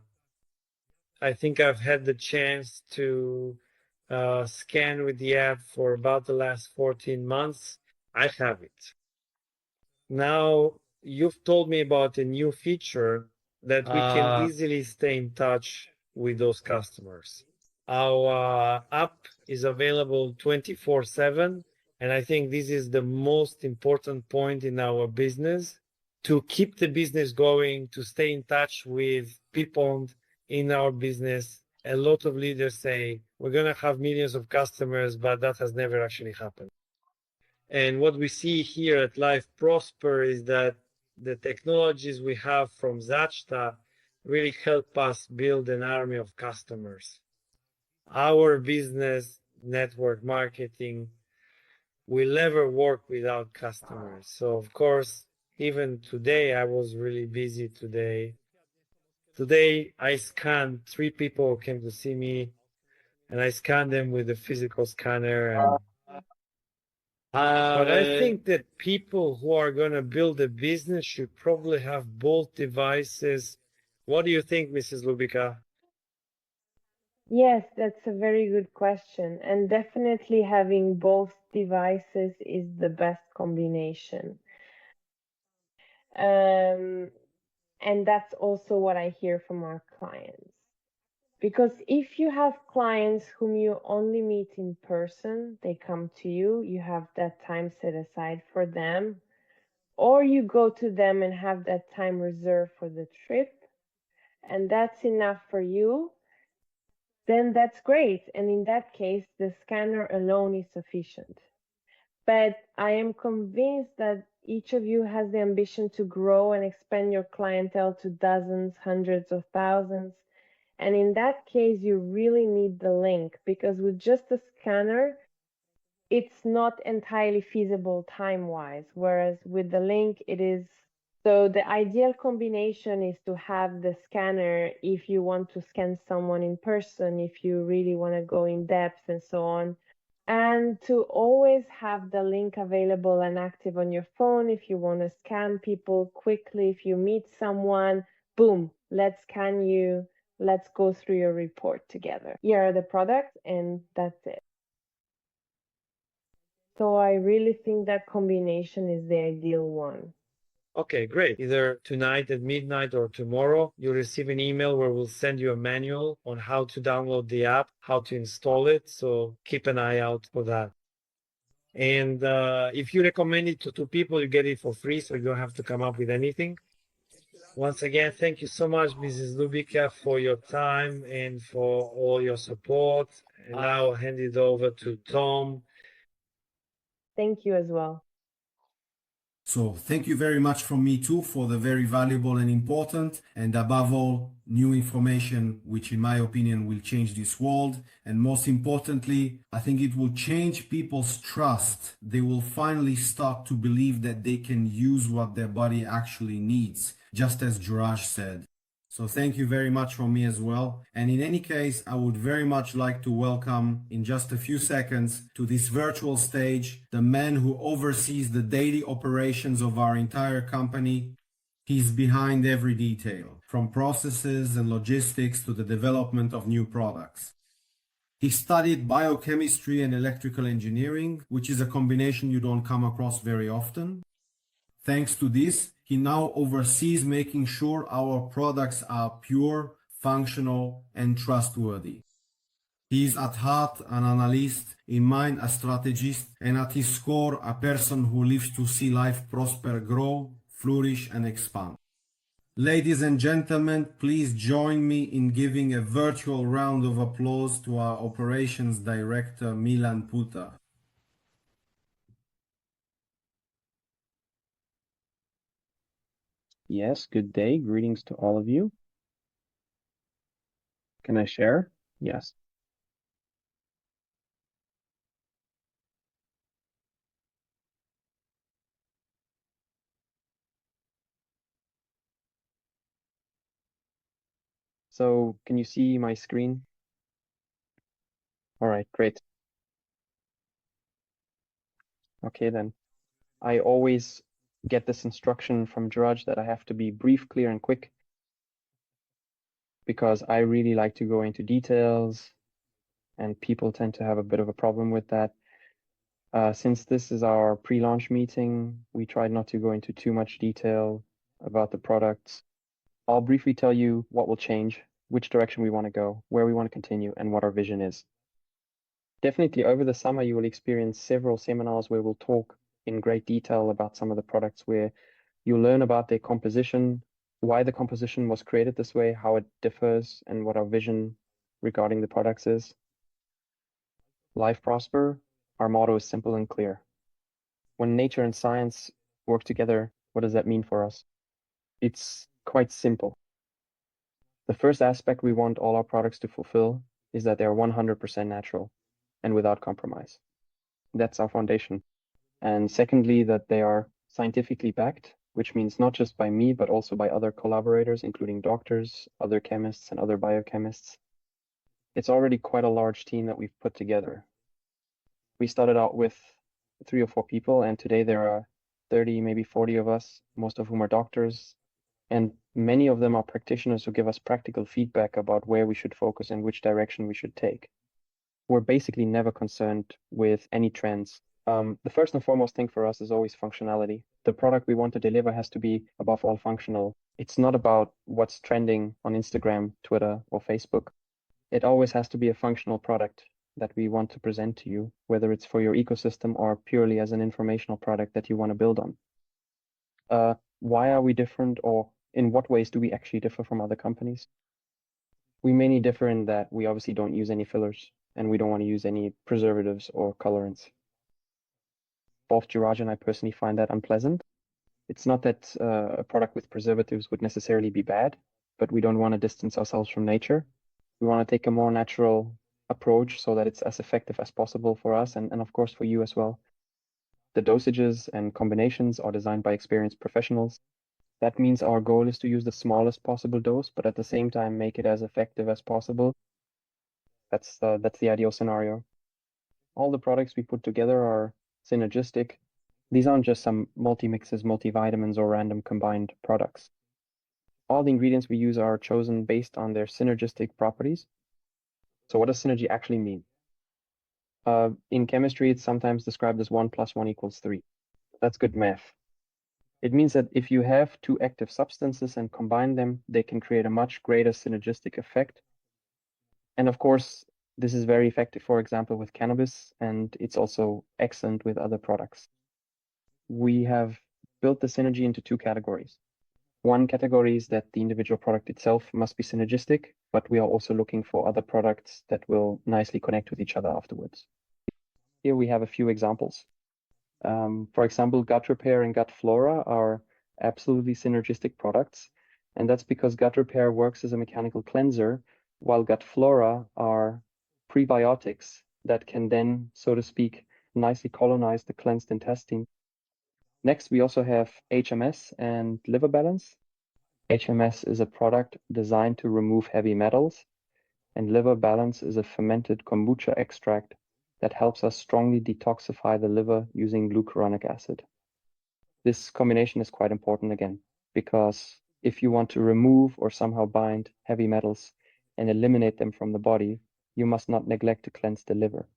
I think I've had the chance to scan with the app for about the last 14 months. I have it. Now, you've told me about a new feature that we can easily stay in touch with those customers. Our app is available 24/7, and I think this is the most important point in our business to keep the business going, to stay in touch with people in our business. A lot of leaders say we're going to have millions of customers, but that has never actually happened. And what we see here at Life Prosper is that the technologies we have from Zachta really help us build an army of customers. Our business, network marketing, will never work without customers. So of course, even today, I was really busy today. Today, I scanned 3 people who came to see me, and I scanned them with a physical scanner. And but I think that people who are going to build a business should probably have both devices. What do you think, Mrs. Lubika? Yes, that's a very good question. And definitely having both devices is the best combination. And that's also what I hear from our clients. Because if you have clients whom you only meet in person, they come to you, you have that time set aside for them, or you go to them and have that time reserved for the trip, and that's enough for you, then that's great. And in that case, the scanner alone is sufficient. But I am convinced that each of you has the ambition to grow and expand your clientele to dozens, hundreds of thousands. And in that case, you really need the link, because with just a scanner, it's not entirely feasible time-wise, whereas with the link, it is. So the ideal combination is to have the scanner if you want to scan someone in person, if you really want to go in depth and so on, and to always have the link available and active on your phone if you want to scan people quickly. If you meet someone, boom, let's scan you. Let's go through your report together. Here are the products, and that's it. So I really think that combination is the ideal one. Okay, great. Either tonight at midnight or tomorrow, you'll receive an email where we'll send you a manual on how to download the app, how to install it. So keep an eye out for that. And if you recommend it to 2 people, you get it for free, so you don't have to come up with anything. Once again, thank you so much, Mrs. Lubika, for your time and for all your support. And now I'll hand it over to Tom. Thank you as well. So thank you very much from me too for the very valuable and important, and above all, new information, which in my opinion will change this world. And most importantly, I think it will change people's trust. They will finally start to believe that they can use what their body actually needs, just as Juraj said. So thank you very much from me as well. And in any case, I would very much like to welcome in just a few seconds to this virtual stage the man who oversees the daily operations of our entire company. He's behind every detail, from processes and logistics to the development of new products. He studied biochemistry and electrical engineering, which is a combination you don't come across very often. Thanks to this, he now oversees making sure our products are pure, functional, and trustworthy. He is at heart an analyst, in mind a strategist, and at his core a person who lives to see Life Prosper grow, flourish, and expand. Ladies and gentlemen, please join me in giving a virtual round of applause to our operations director, Milan Puta. Yes, good day. Greetings to all of you. Can I share? Yes. So can you see my screen? All right, great. Okay then. I always get this instruction from Jiraj that I have to be brief, clear, and quick because I really like to go into details, and people tend to have a bit of a problem with that. Since this is our pre-launch meeting, we tried not to go into too much detail about the products. I'll briefly tell you what will change, which direction we want to go, where we want to continue, and what our vision is. Definitely over the summer, you will experience several seminars where we'll talk in great detail about some of the products, where you'll learn about their composition, why the composition was created this way, how it differs, and what our vision regarding the products is. Life Prosper, our motto is simple and clear. When nature and science work together, what does that mean for us? It's quite simple. The first aspect we want all our products to fulfill is that they're 100% natural and without compromise. That's our foundation. And secondly, that they are scientifically backed, which means not just by me, but also by other collaborators, including doctors, other chemists, and other biochemists. It's already quite a large team that we've put together. We started out with 3 or 4 people, and today there are 30, maybe 40 of us, most of whom are doctors. And many of them are practitioners who give us practical feedback about where we should focus and which direction we should take. We're basically never concerned with any trends. The first and foremost thing for us is always functionality. The product we want to deliver has to be above all functional. It's not about what's trending on Instagram, Twitter, or Facebook. It always has to be a functional product that we want to present to you, whether it's for your ecosystem or purely as an informational product that you want to build on. Why are we different, or in what ways do we actually differ from other companies? We mainly differ in that we obviously don't use any fillers, and we don't want to use any preservatives or colorants. Both Jiraj and I personally find that unpleasant. It's not that a product with preservatives would necessarily be bad, but we don't want to distance ourselves from nature. We want to take a more natural approach so that it's as effective as possible for us and of course for you as well. The dosages and combinations are designed by experienced professionals. That means our goal is to use the smallest possible dose, but at the same time make it as effective as possible. That's the ideal scenario. All the products we put together are synergistic. These aren't just some multi-mixes, multivitamins, or random combined products. All the ingredients we use are chosen based on their synergistic properties. So what does synergy actually mean? In chemistry, it's sometimes described as 1 + 1 = 3. That's good math. It means that if you have 2 active substances and combine them, they can create a much greater synergistic effect. And of course, this is very effective, for example, with cannabis, and it's also excellent with other products. We have built the synergy into 2 categories. One category is that the individual product itself must be synergistic, but we are also looking for other products that will nicely connect with each other afterwards. Here we have a few examples. For example, Gut Repair and Gut Flora are absolutely synergistic products, and that's because Gut Repair works as a mechanical cleanser, while Gut Flora are prebiotics that can then, so to speak, nicely colonize the cleansed intestine. Next, we also have HMS and Liver Balance. HMS is a product designed to remove heavy metals, and Liver Balance is a fermented kombucha extract that helps us strongly detoxify the liver using glucuronic acid. This combination is quite important again, because if you want to remove or somehow bind heavy metals and eliminate them from the body, you must not neglect to cleanse the liver.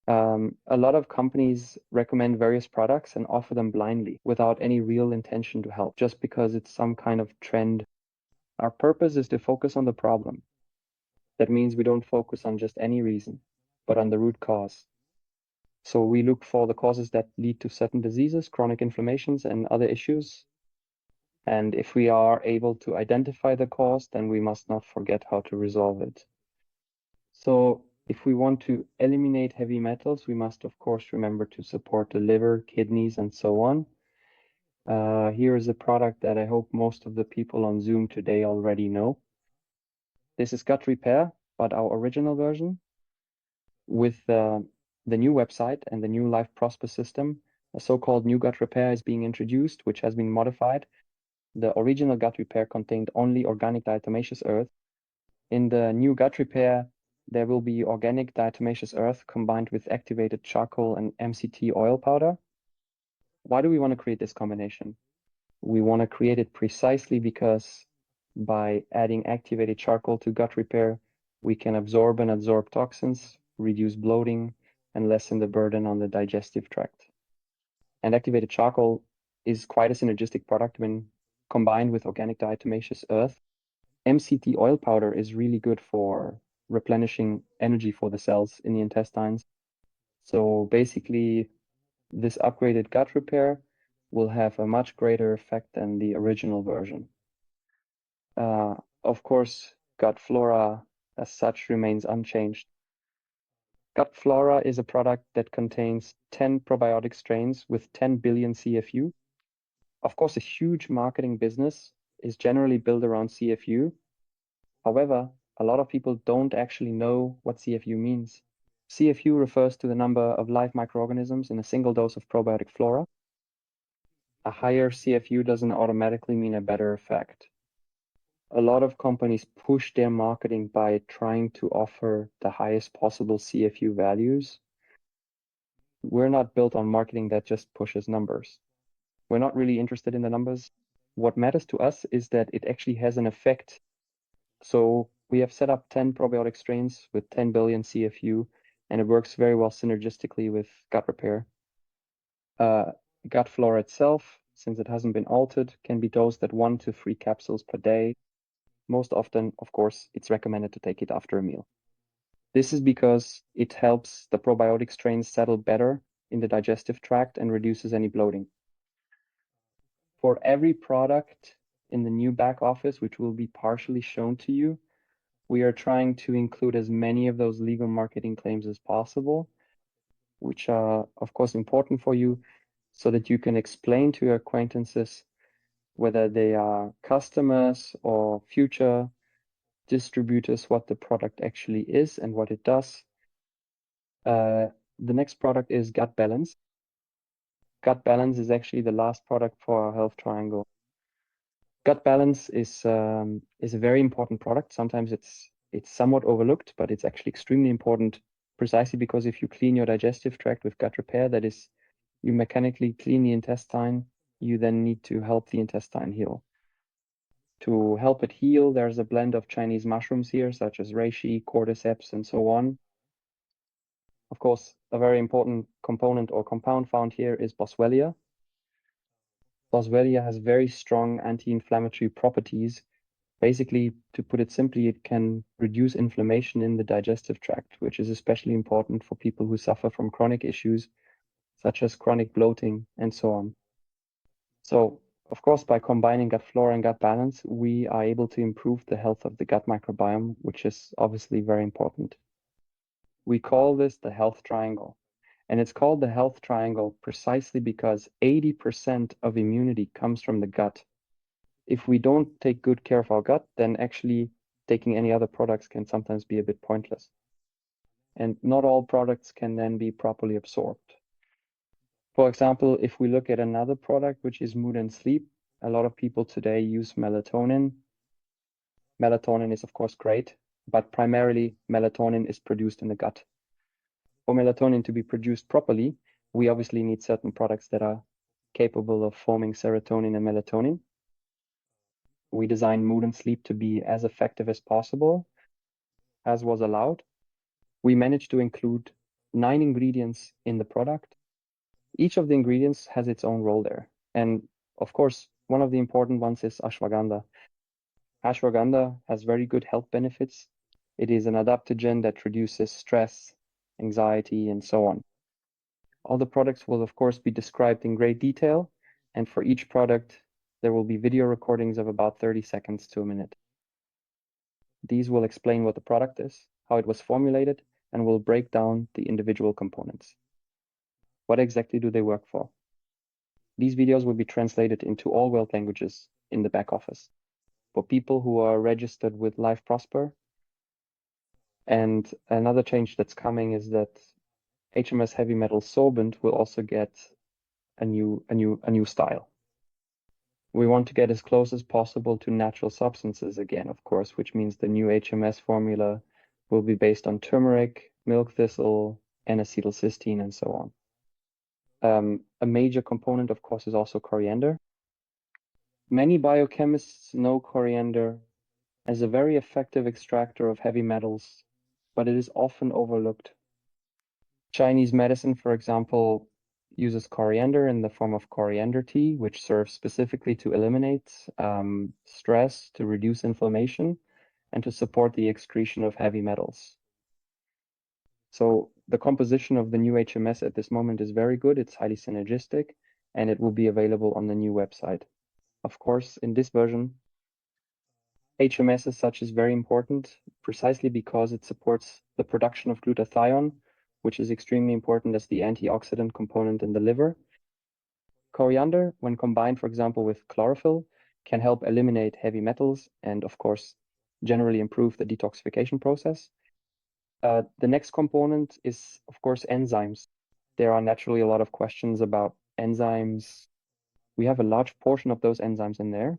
A lot of companies recommend various products and offer them blindly without any real intention to help, just because it's some kind of trend. Our purpose is to focus on the problem. That means we don't focus on just any reason, but on the root cause. So we look for the causes that lead to certain diseases, chronic inflammations, and other issues. And if we are able to identify the cause, then we must not forget how to resolve it. So if we want to eliminate heavy metals, we must, of course, remember to support the liver, kidneys, and so on. Here is a product that I hope most of the people on Zoom today already know. This is Gut Repair, but our original version. With the new website and the new Life Prosper system, a so-called new Gut Repair is being introduced, which has been modified. The original Gut Repair contained only organic diatomaceous earth. In the new Gut Repair, there will be organic diatomaceous earth combined with activated charcoal and MCT oil powder. Why do we want to create this combination? We want to create it precisely because by adding activated charcoal to gut repair, we can absorb and adsorb toxins, reduce bloating, and lessen the burden on the digestive tract. And activated charcoal is quite a synergistic product when combined with organic diatomaceous earth. MCT oil powder is really good for replenishing energy for the cells in the intestines. So basically, this upgraded gut repair will have a much greater effect than the original version. Of course, gut flora as such remains unchanged. Gut flora is a product that contains 10 probiotic strains with 10 billion CFU. Of course, a huge marketing business is generally built around CFU. However, a lot of people don't actually know what CFU means. CFU refers to the number of live microorganisms in a single dose of probiotic flora. A higher CFU doesn't automatically mean a better effect. A lot of companies push their marketing by trying to offer the highest possible CFU values. We're not built on marketing that just pushes numbers. We're not really interested in the numbers. What matters to us is that it actually has an effect. So we have set up 10 probiotic strains with 10 billion CFU, and it works very well synergistically with gut repair. Gut flora itself, since it hasn't been altered, can be dosed at 1 to 3 capsules per day. Most often, of course, it's recommended to take it after a meal. This is because it helps the probiotic strains settle better in the digestive tract and reduces any bloating. For every product in the new back office, which will be partially shown to you, we are trying to include as many of those legal marketing claims as possible, which are, of course, important for you so that you can explain to your acquaintances, whether they are customers or future distributors, what the product actually is and what it does. The next product is Gut Balance. Gut Balance is actually the last product for our health triangle. Gut Balance is a very important product. Sometimes it's somewhat overlooked, but it's actually extremely important precisely because if you clean your digestive tract with gut repair, that is, you mechanically clean the intestine, you then need to help the intestine heal. To help it heal, there's a blend of Chinese mushrooms here, such as reishi, cordyceps, and so on. Of course, a very important component or compound found here is Boswellia. Boswellia has very strong anti-inflammatory properties. Basically, to put it simply, it can reduce inflammation in the digestive tract, which is especially important for people who suffer from chronic issues, such as chronic bloating and so on. So, of course, by combining gut flora and gut balance, we are able to improve the health of the gut microbiome, which is obviously very important. We call this the health triangle. And it's called the health triangle precisely because 80% of immunity comes from the gut. If we don't take good care of our gut, then actually taking any other products can sometimes be a bit pointless. And not all products can then be properly absorbed. For example, if we look at another product, which is mood and sleep, a lot of people today use melatonin. Melatonin is, of course, great, but primarily melatonin is produced in the gut. For melatonin to be produced properly, we obviously need certain products that are capable of forming serotonin and melatonin. We designed mood and sleep to be as effective as possible, as was allowed. We managed to include 9 ingredients in the product. Each of the ingredients has its own role there. And of course, one of the important ones is ashwagandha. Ashwagandha has very good health benefits. It is an adaptogen that reduces stress, anxiety, and so on. All the products will, of course, be described in great detail, and for each product, there will be video recordings of about 30 seconds to a minute. These will explain what the product is, how it was formulated, and will break down the individual components. What exactly do they work for? These videos will be translated into all world languages in the back office for people who are registered with Life Prosper. And another change that's coming is that HMS Heavy Metal Sorbent will also get a new style. We want to get as close as possible to natural substances again, of course, which means the new HMS formula will be based on turmeric, milk thistle, N-acetylcysteine, and so on. A major component, of course, is also coriander. Many biochemists know coriander as a very effective extractor of heavy metals, but it is often overlooked. Chinese medicine, for example, uses coriander in the form of coriander tea, which serves specifically to eliminate stress, to reduce inflammation, and to support the excretion of heavy metals. So the composition of the new HMS at this moment is very good. It's highly synergistic, and it will be available on the new website. Of course, in this version, HMS as such is very important precisely because it supports the production of glutathione, which is extremely important as the antioxidant component in the liver. Coriander, when combined, for example, with chlorophyll, can help eliminate heavy metals and, of course, generally improve the detoxification process. The next component is, of course, enzymes. There are naturally a lot of questions about enzymes. We have a large portion of those enzymes in there.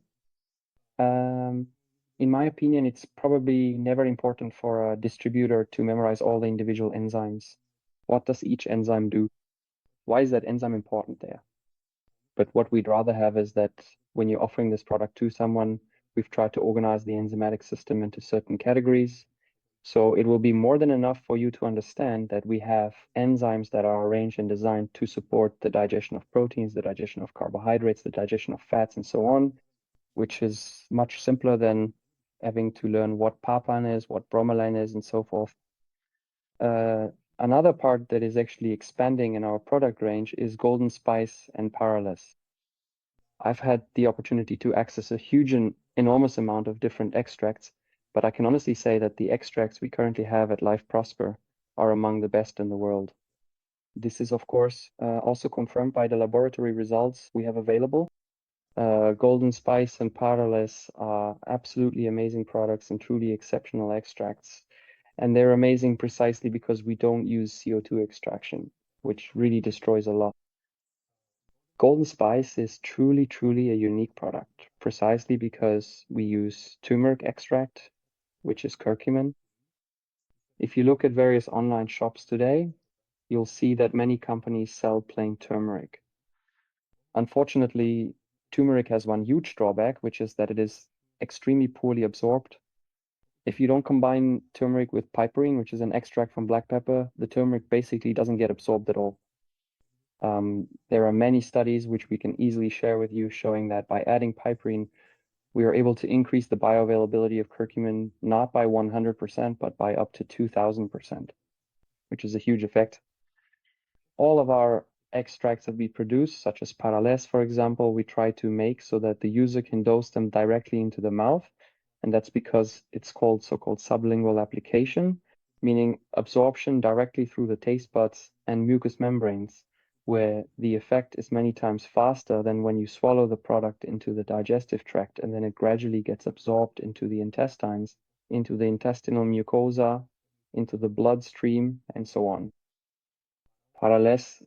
In my opinion, it's probably never important for a distributor to memorize all the individual enzymes. What does each enzyme do? Why is that enzyme important there? But what we'd rather have is that when you're offering this product to someone, we've tried to organize the enzymatic system into certain categories. So it will be more than enough for you to understand that we have enzymes that are arranged and designed to support the digestion of proteins, the digestion of carbohydrates, the digestion of fats, and so on, which is much simpler than having to learn what papain is, what bromelain is, and so forth. Another part that is actually expanding in our product range is Golden Spice and Paralase. I've had the opportunity to access a huge and enormous amount of different extracts, but I can honestly say that the extracts we currently have at Life Prosper are among the best in the world. This is, of course, also confirmed by the laboratory results we have available. Golden Spice and Paralase are absolutely amazing products and truly exceptional extracts. And they're amazing precisely because we don't use CO2 extraction, which really destroys a lot. Golden Spice is truly, truly a unique product, precisely because we use turmeric extract, which is curcumin. If you look at various online shops today, you'll see that many companies sell plain turmeric. Unfortunately, turmeric has one huge drawback, which is that it is extremely poorly absorbed. If you don't combine turmeric with piperine, which is an extract from black pepper, the turmeric basically doesn't get absorbed at all. There are many studies which we can easily share with you showing that by adding piperine, we are able to increase the bioavailability of curcumin not by 100%, but by up to 2000%, which is a huge effect. All of our extracts that we produce, such as Paralase, for example, we try to make so that the user can dose them directly into the mouth. And that's because it's called so-called sublingual application, meaning absorption directly through the taste buds and mucous membranes, where the effect is many times faster than when you swallow the product into the digestive tract, and then it gradually gets absorbed into the intestines, into the intestinal mucosa, into the bloodstream, and so on. Paralase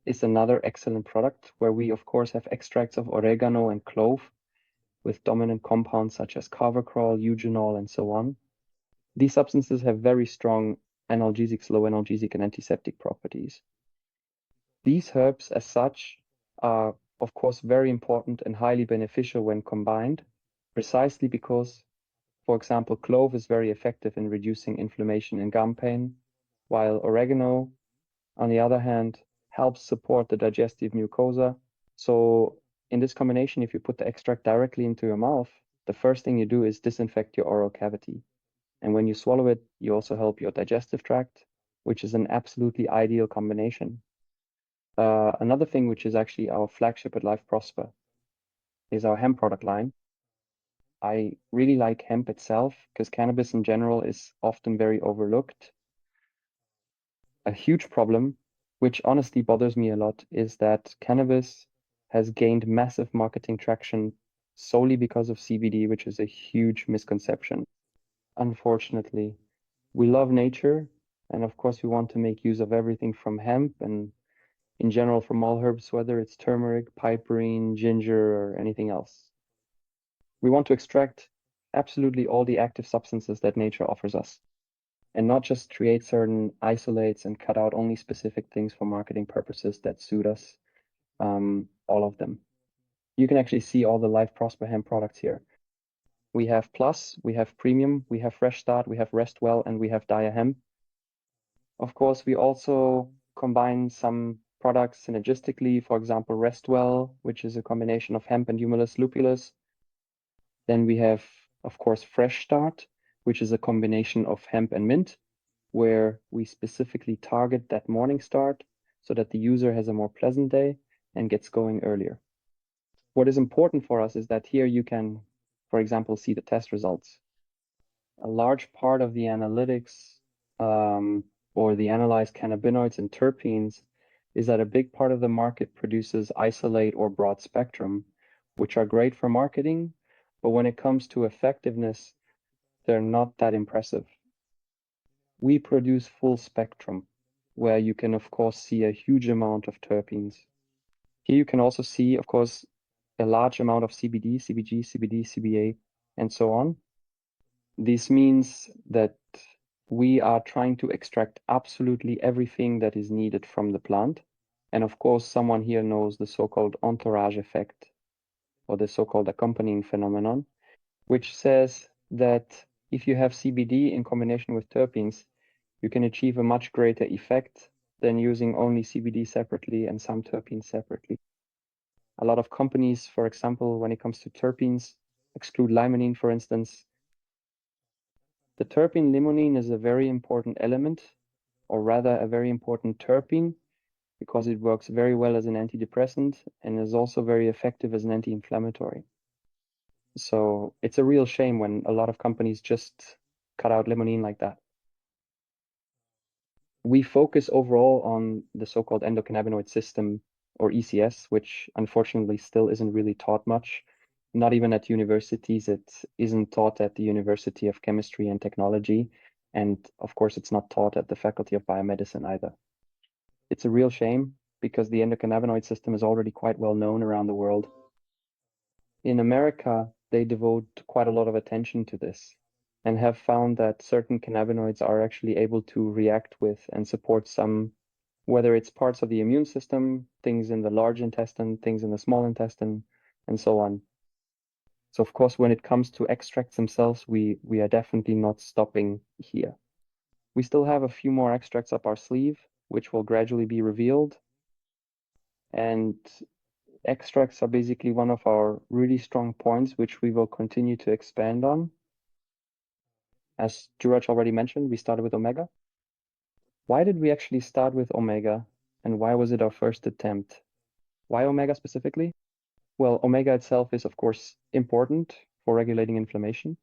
is another excellent product where we, of course, have extracts of oregano and clove with dominant compounds such as carvacrol, eugenol, and so on. These substances have very strong analgesic, slow analgesic, and antiseptic properties. These herbs, as such, are, of course, very important and highly beneficial when combined, precisely because, for example, clove is very effective in reducing inflammation and gum pain, while oregano, on the other hand, helps support the digestive mucosa. So in this combination, if you put the extract directly into your mouth, the first thing you do is disinfect your oral cavity. And when you swallow it, you also help your digestive tract, which is an absolutely ideal combination. Another thing, which is actually our flagship at Life Prosper, is our hemp product line. I really like hemp itself because cannabis in general is often very overlooked. A huge problem, which honestly bothers me a lot, is that cannabis has gained massive marketing traction solely because of CBD, which is a huge misconception. Unfortunately, we love nature, and of course, we want to make use of everything from hemp and in general from all herbs, whether it's turmeric, piperine, ginger, or anything else. We want to extract absolutely all the active substances that nature offers us. and not just create certain isolates and cut out only specific things for marketing purposes that suit us, all of them. You can actually see all the Life Prosper hemp products here. We have Plus, we have Premium, we have Fresh Start, we have Restwell, and we have Dia Hemp. Of course, we also combine some products synergistically, for example, Restwell, which is a combination of hemp and Humulus lupulus. Then we have, of course, Fresh Start, which is a combination of hemp and mint, where we specifically target that morning start so that the user has a more pleasant day and gets going earlier. What is important for us is that here you can, for example, see the test results. A large part of the analytics or the analyzed cannabinoids and terpenes is that a big part of the market produces isolate or broad spectrum, which are great for marketing, but when it comes to effectiveness, they're not that impressive. We produce full spectrum, where you can, of course, see a huge amount of terpenes. Here you can also see, of course, a large amount of CBD, CBG, CBD, CBA, and so on. This means that we are trying to extract absolutely everything that is needed from the plant. And of course, someone here knows the so-called entourage effect, or the so-called accompanying phenomenon, which says that if you have CBD in combination with terpenes, you can achieve a much greater effect than using only CBD separately and some terpenes separately. A lot of companies, for example, when it comes to terpenes, exclude limonene, for instance. The terpene limonene is a very important element, or rather a very important terpene, because it works very well as an antidepressant and is also very effective as an anti-inflammatory. So it's a real shame when a lot of companies just cut out limonene like that. We focus overall on the so-called endocannabinoid system, or ECS, which unfortunately still isn't really taught much. Not even at universities. It isn't taught at the University of Chemistry and Technology. And of course, it's not taught at the Faculty of Biomedicine either. It's a real shame because the endocannabinoid system is already quite well known around the world. In America, they devote quite a lot of attention to this and have found that certain cannabinoids are actually able to react with and support some, whether it's parts of the immune system, things in the large intestine, things in the small intestine, and so on. So of course, when it comes to extracts themselves, we are definitely not stopping here. We still have a few more extracts up our sleeve, which will gradually be revealed. And extracts are basically one of our really strong points, which we will continue to expand on. As Juraj already mentioned, we started with Omega. Why did we actually start with Omega, and why was it our first attempt? Why Omega specifically? Well, Omega itself is, of course, important for regulating inflammation.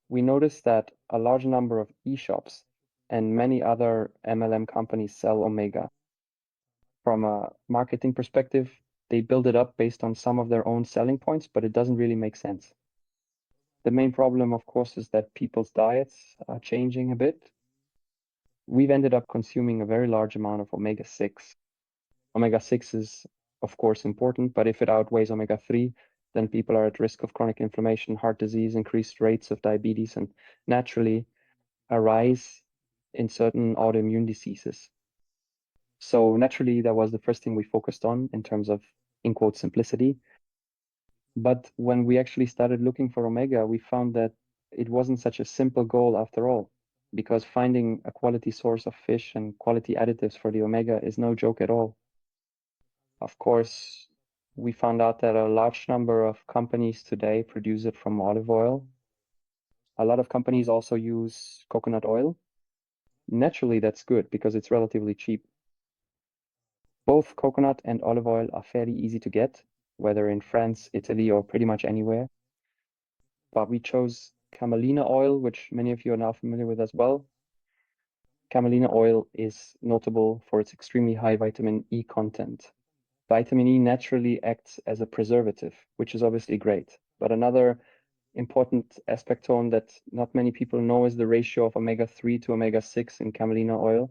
We noticed that a large number of e-shops and many other MLM companies sell Omega. From a marketing perspective, they build it up based on some of their own selling points, but it doesn't really make sense. The main problem, of course, is that people's diets are changing a bit. We've ended up consuming a very large amount of omega-6. Omega-6 is, of course, important, but if it outweighs omega-3, then people are at risk of chronic inflammation, heart disease, increased rates of diabetes, and naturally a rise in certain autoimmune diseases. So naturally, that was the first thing we focused on in terms of, in quote, simplicity. But when we actually started looking for Omega, we found that it wasn't such a simple goal after all, because finding a quality source of fish and quality additives for the Omega is no joke at all. Of course, we found out that a large number of companies today produce it from olive oil. A lot of companies also use coconut oil. Naturally, that's good because it's relatively cheap. Both coconut and olive oil are fairly easy to get, whether in France, Italy, or pretty much anywhere. But we chose camelina oil, which many of you are now familiar with as well. Camelina oil is notable for its extremely high vitamin E content. Vitamin E naturally acts as a preservative, which is obviously great. But another important aspect on that not many people know is the ratio of omega-3 to omega-6 in camelina oil.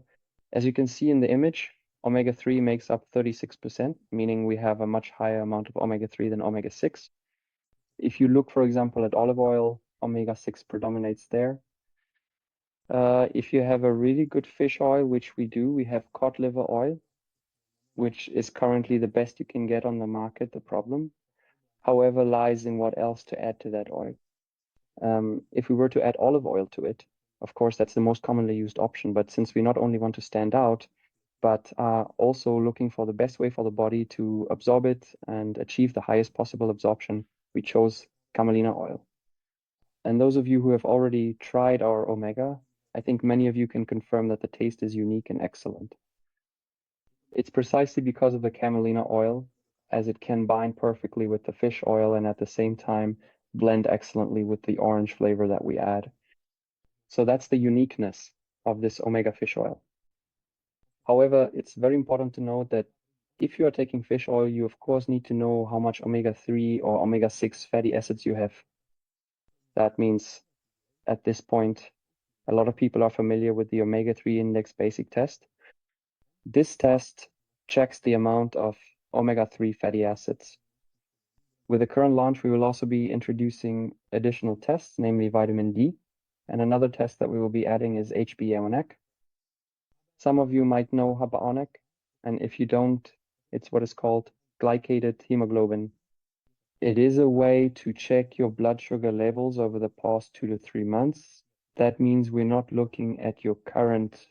As you can see in the image, omega-3 makes up 36%, meaning we have a much higher amount of omega-3 than omega-6. If you look, for example, at olive oil, omega-6 predominates there. If you have a really good fish oil, which we do, we have cod liver oil, which is currently the best you can get on the market. The problem, however, lies in what else to add to that oil. If we were to add olive oil to it, of course, that's the most commonly used option. But since we not only want to stand out, but are also looking for the best way for the body to absorb it and achieve the highest possible absorption, we chose camelina oil. And those of you who have already tried our omega, I think many of you can confirm that the taste is unique and excellent. It's precisely because of the camelina oil, as it can bind perfectly with the fish oil and at the same time blend excellently with the orange flavor that we add. So that's the uniqueness of this omega fish oil. However, it's very important to note that if you are taking fish oil, you of course need to know how much omega-3 or omega-6 fatty acids you have. That means at this point, a lot of people are familiar with the omega-3 index basic test. This test checks the amount of omega-3 fatty acids. With the current launch, we will also be introducing additional tests, namely vitamin D, and another test that we will be adding is HbA1c. Some of you might know HbA1c, and if you don't, it's what is called glycated hemoglobin. It is a way to check your blood sugar levels over the past 2 to 3 months. That means we're not looking at your current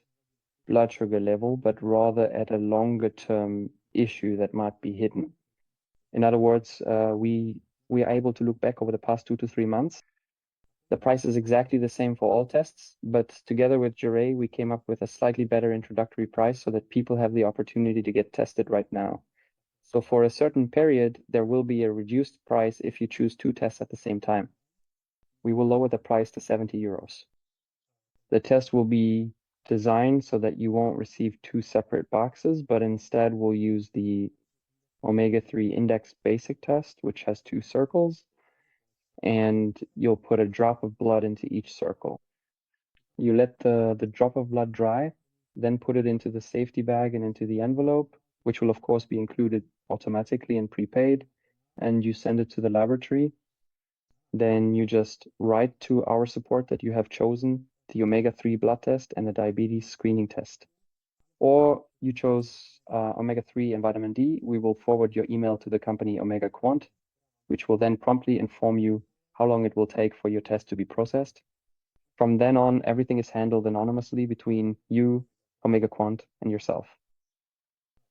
blood sugar level, but rather at a longer term issue that might be hidden. In other words, we are able to look back over the past 2 to 3 months. The price is exactly the same for all tests, but together with Juray, we came up with a slightly better introductory price so that people have the opportunity to get tested right now. So for a certain period, there will be a reduced price if you choose 2 tests at the same time. We will lower the price to 70 euros. The test will be designed so that you won't receive 2 separate boxes, but instead we'll use the omega-3 index basic test, which has 2 circles, and you'll put a drop of blood into each circle. You let the drop of blood dry, then put it into the safety bag and into the envelope, which will of course be included automatically and prepaid, and you send it to the laboratory. Then you just write to our support that you have chosen the omega-3 blood test and the diabetes screening test. Or you chose omega-3 and vitamin D, we will forward your email to the company Omega Quant, which will then promptly inform you how long it will take for your test to be processed. From then on, everything is handled anonymously between you, Omega Quant, and yourself.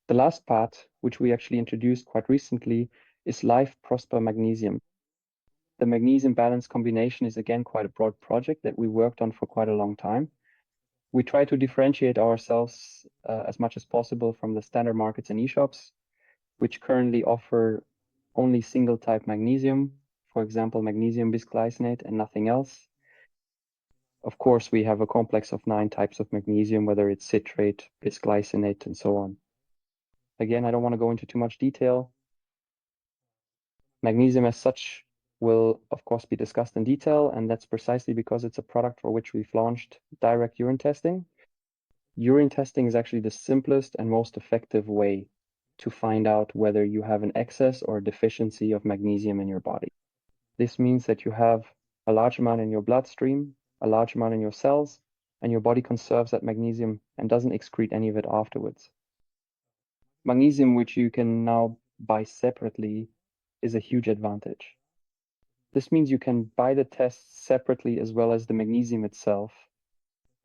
The last part, which we actually introduced quite recently, is Life Prosper Magnesium. The magnesium balance combination is again quite a broad project that we worked on for quite a long time. We try to differentiate ourselves as much as possible from the standard markets and e-shops, which currently offer only single type magnesium, for example, magnesium bisglycinate and nothing else. Of course, we have a complex of 9 types of magnesium, whether it's citrate, bisglycinate, and so on. Again, I don't want to go into too much detail. Magnesium as such will, of course, be discussed in detail, and that's precisely because it's a product for which we've launched direct urine testing. Urine testing is actually the simplest and most effective way to find out whether you have an excess or a deficiency of magnesium in your body. This means that you have a large amount in your bloodstream, a large amount in your cells, and your body conserves that magnesium and doesn't excrete any of it afterwards. Magnesium, which you can now buy separately, is a huge advantage. This means you can buy the tests separately as well as the magnesium itself.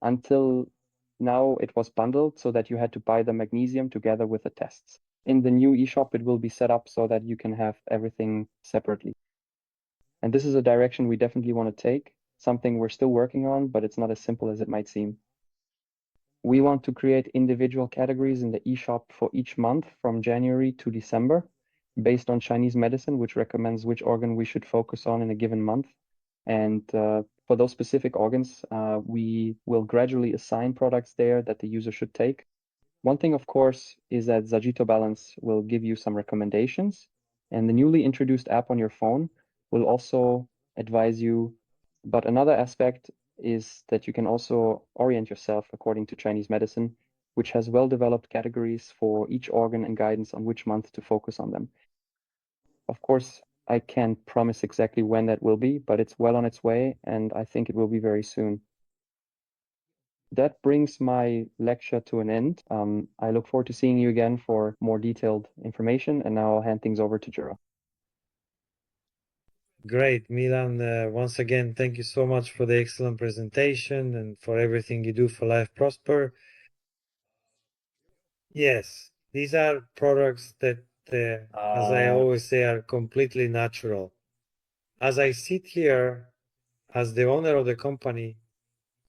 Until now, it was bundled so that you had to buy the magnesium together with the tests. In the new eShop, it will be set up so that you can have everything separately. And this is a direction we definitely want to take, something we're still working on, but it's not as simple as it might seem. We want to create individual categories in the eShop for each month from January to December, based on Chinese medicine, which recommends which organ we should focus on in a given month. And for those specific organs, we will gradually assign products there that the user should take. One thing, of course, is that Zagito Balance will give you some recommendations, and the newly introduced app on your phone will also advise you. But another aspect is that you can also orient yourself according to Chinese medicine, which has well-developed categories for each organ and guidance on which month to focus on them. Of course, I can't promise exactly when that will be, but it's well on its way, and I think it will be very soon. That brings my lecture to an end. I look forward to seeing you again for more detailed information, and now I'll hand things over to Jura. Great, Milan. Once again, thank you so much for the excellent presentation and for everything you do for Life Prosper. Yes, these are products that, as I always say, are completely natural. As I sit here as the owner of the company,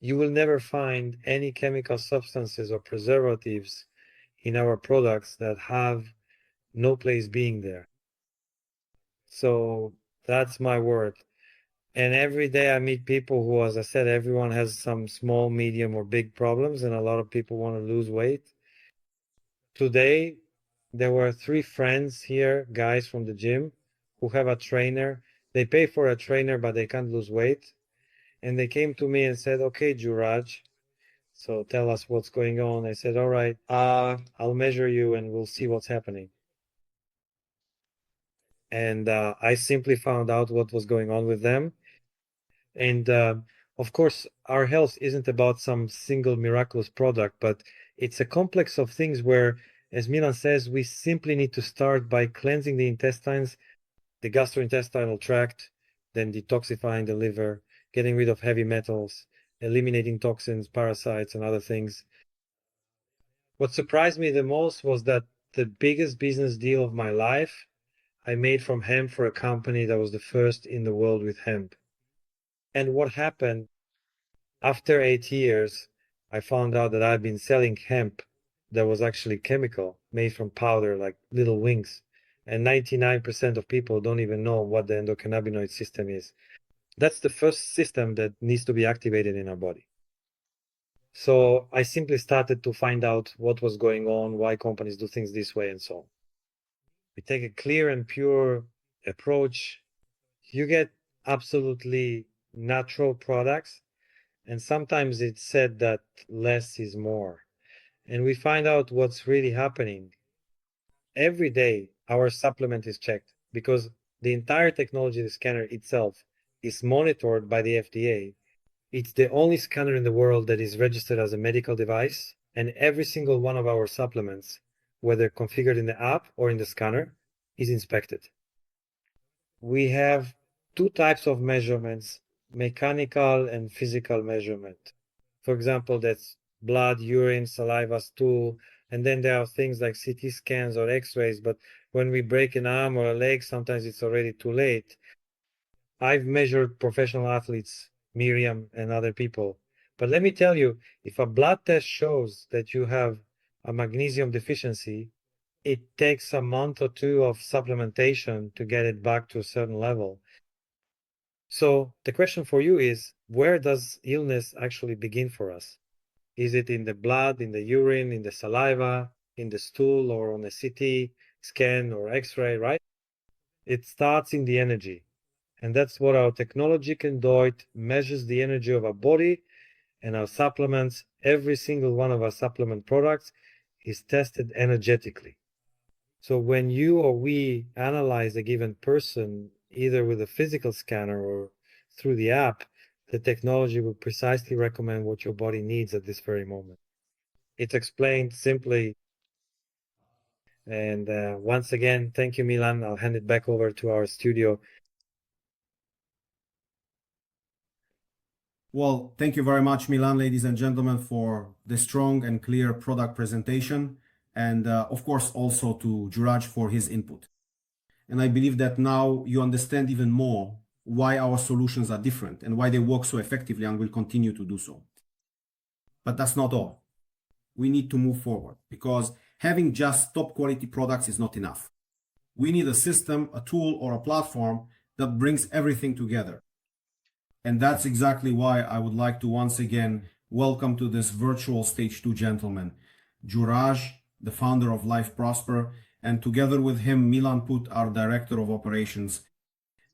you will never find any chemical substances or preservatives in our products that have no place being there. So that's my word. And every day I meet people who, as I said, everyone has some small, medium, or big problems, and a lot of people want to lose weight. Today, there were 3 friends here, guys from the gym, who have a trainer. They pay for a trainer, but they can't lose weight. And they came to me and said, okay, Juraj, so tell us what's going on. I said, all right, I'll measure you and we'll see what's happening. And I simply found out what was going on with them. And of course, our health isn't about some single miraculous product, but it's a complex of things where, as Milan says, we simply need to start by cleansing the intestines, the gastrointestinal tract, then detoxifying the liver, getting rid of heavy metals, eliminating toxins, parasites, and other things. What surprised me the most was that the biggest business deal of my life I made from hemp for a company that was the first in the world with hemp. And what happened, after 8 years, I found out that I've been selling hemp that was actually chemical, made from powder, like little wings. And 99% of people don't even know what the endocannabinoid system is. That's the first system that needs to be activated in our body. So I simply started to find out what was going on, why companies do things this way, and so on. We take a clear and pure approach. You get absolutely natural products. And sometimes it's said that less is more. And we find out what's really happening. Every day, our supplement is checked because the entire technology, the scanner itself, is monitored by the FDA. It's the only scanner in the world that is registered as a medical device. And every single one of our supplements, whether configured in the app or in the scanner, is inspected. We have 2 types of measurements, mechanical and physical measurement. For example, that's blood, urine, saliva, stool, and then there are things like CT scans or x-rays, but when we break an arm or a leg, sometimes it's already too late. I've measured professional athletes, Miriam and other people, but let me tell you, if a blood test shows that you have a magnesium deficiency, it takes a month or 2 of supplementation to get it back to a certain level. So the question for you is, where does illness actually begin for us? Is it in the blood, in the urine, in the saliva, in the stool, or on a CT scan or X-ray, right? It starts in the energy. And that's what our technology can do. It measures the energy of our body and our supplements. Every single one of our supplement products is tested energetically. So when you or we analyze a given person, either with a physical scanner or through the app, the technology will precisely recommend what your body needs at this very moment. It's explained simply. And once again, thank you, Milan. I'll hand it back over to our studio. Well, thank you very much, Milan, ladies and gentlemen, for the strong and clear product presentation. And of course, also to Juraj for his input. And I believe that now you understand even more why our solutions are different and why they work so effectively and will continue to do so. But that's not all. We need to move forward because having just top quality products is not enough. We need a system, a tool, or a platform that brings everything together. And that's exactly why I would like to once again welcome to this virtual stage 2 gentlemen, Juraj, the founder of Life Prosper, and together with him, Milan Put, our director of operations.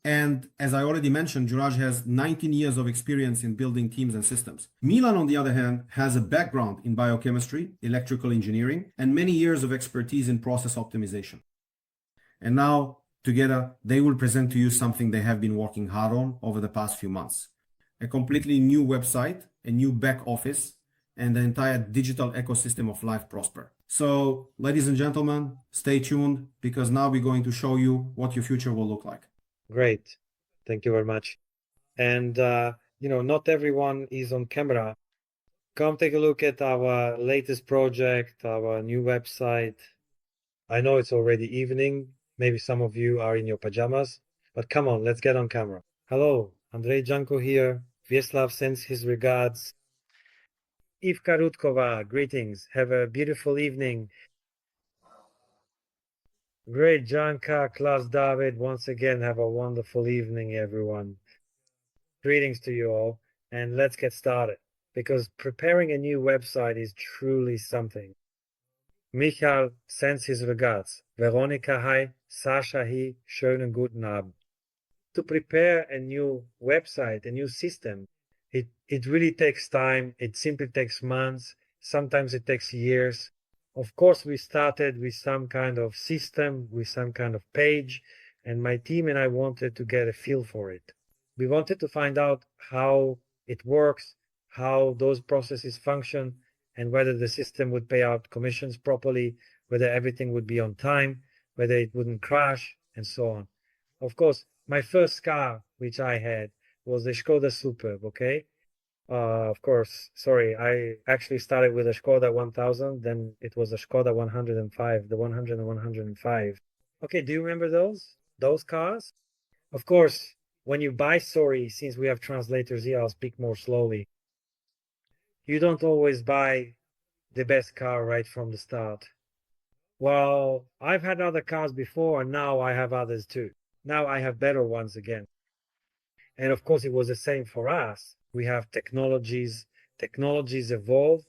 And as I already mentioned, Juraj has 19 years of experience in building teams and systems. Milan, on the other hand, has a background in biochemistry, electrical engineering, and many years of expertise in process optimization. And now, together, they will present to you something they have been working hard on over the past few months. A completely new website, a new back office, and the entire digital ecosystem of Life Prosper. So, ladies and gentlemen, stay tuned because now we're going to show you what your future will look like. Great. Thank you very much. And, not everyone is on camera. Come take a look at our latest project, our new website. I know it's already evening. Maybe some of you are in your pajamas, but come on, let's get on camera. Hello, Andrei Janko here. Vyacheslav sends his regards. Ivka Rutkova, greetings. Have a beautiful evening. Great, Janka, Klaus David. Once again, have a wonderful evening, everyone. Greetings to you all, and let's get started, because preparing a new website is truly something. Michael sends his regards. Veronika, hi. Sasha, hi. Schönen guten Abend. To prepare a new website, a new system, it really takes time. It simply takes months. Sometimes it takes years. Of course, we started with some kind of system, with some kind of page, and my team and I wanted to get a feel for it. We wanted to find out how it works, how those processes function, and whether the system would pay out commissions properly, whether everything would be on time, whether it wouldn't crash, and so on. Of course, my first car, which I had, was the Skoda Superb, okay? Of course, sorry, I actually started with a Skoda 1000, then it was a Skoda 105, the 100 and 105. Okay, do you remember those cars? Of course, when you buy, sorry, since we have translators here, I'll speak more slowly. You don't always buy the best car right from the start. Well, I've had other cars before, and now I have others too. Now I have better ones again. And of course, it was the same for us. We have technologies evolve,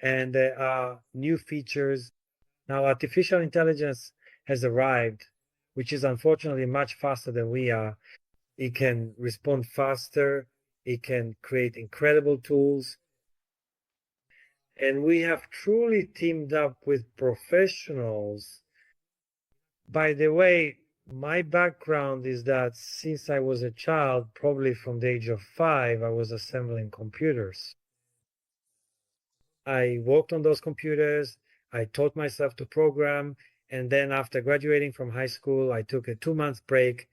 and there are new features. Now, artificial intelligence has arrived, which is unfortunately much faster than we are. It can respond faster. It can create incredible tools. And we have truly teamed up with professionals. By the way, my background is that since I was a child, probably from the age of 5, I was assembling computers. I worked on those computers. I taught myself to program. And then after graduating from high school, I took a 2-month break.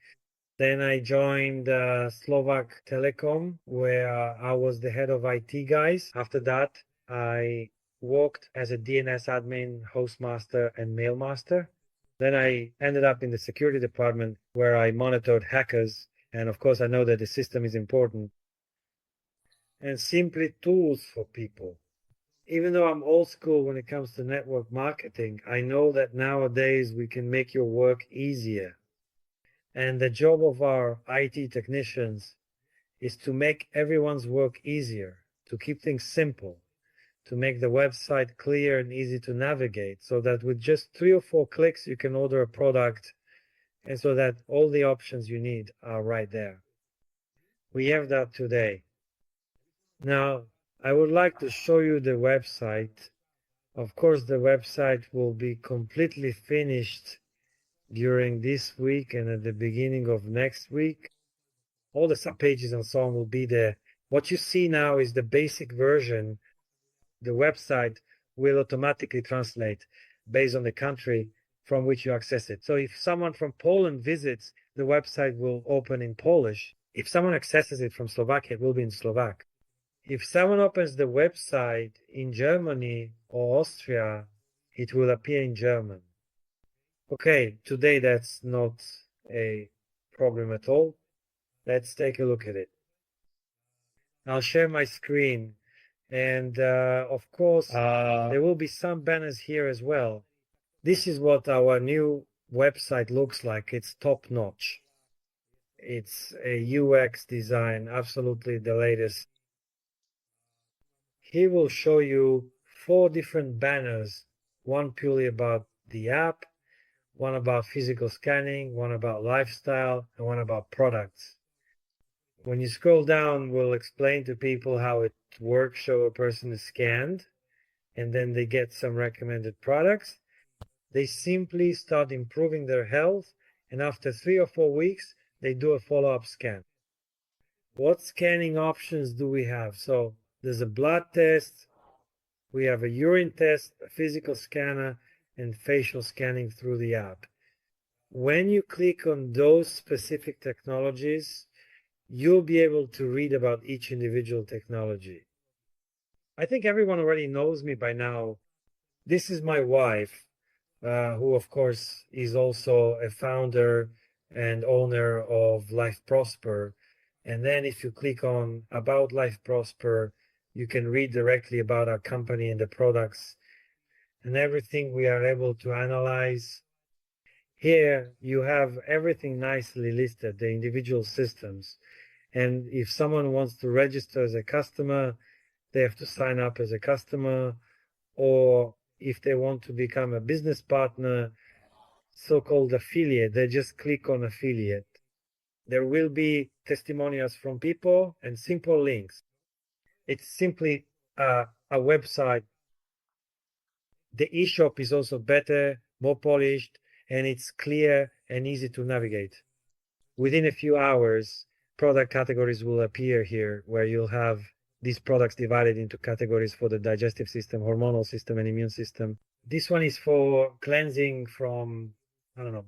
Then I joined Slovak Telecom, where I was the head of IT guys. After that, I worked as a DNS admin, hostmaster, and mailmaster. Then I ended up in the security department where I monitored hackers. And of course, I know that the system is important. And simply tools for people. Even though I'm old school when it comes to network marketing, I know that nowadays we can make your work easier. And the job of our IT technicians is to make everyone's work easier, to keep things simple, to make the website clear and easy to navigate, so that with just 3 or 4 clicks, you can order a product, and so that all the options you need are right there. We have that today. Now, I would like to show you the website. Of course, the website will be completely finished during this week and at the beginning of next week. All the subpages and so on will be there. What you see now is the basic version. The website will automatically translate based on the country from which you access it. So if someone from Poland visits, the website will open in Polish. If someone accesses it from Slovakia, it will be in Slovak. If someone opens the website in Germany or Austria, it will appear in German. Okay, today that's not a problem at all. Let's take a look at it. I'll share my screen. And of course, there will be some banners here as well. This is what our new website looks like. It's top notch. It's a UX design, absolutely the latest. He will show you 4 different banners, one purely about the app, one about physical scanning, one about lifestyle, and one about products. When you scroll down, we'll explain to people how it works, show a person is scanned, and then they get some recommended products. They simply start improving their health, and after 3 or 4 weeks, they do a follow-up scan. What scanning options do we have? So there's a blood test, We have a urine test, a physical scanner, and facial scanning through the app. When you click on those specific technologies, you'll be able to read about each individual technology. I think everyone already knows me by now. This is my wife, who of course is also a founder and owner of Life Prosper. And then if you click on About Life Prosper, you can read directly about our company and the products and everything we are able to analyze. Here you have everything nicely listed, the individual systems. And if someone wants to register as a customer, they have to sign up as a customer, or if they want to become a business partner, so-called affiliate, they just click on affiliate. There will be testimonials from people and simple links. It's simply a website. The eShop is also better, more polished, and it's clear and easy to navigate. Within a few hours, product categories will appear here, where you'll have these products divided into categories for the digestive system, hormonal system, and immune system. This one is for cleansing from,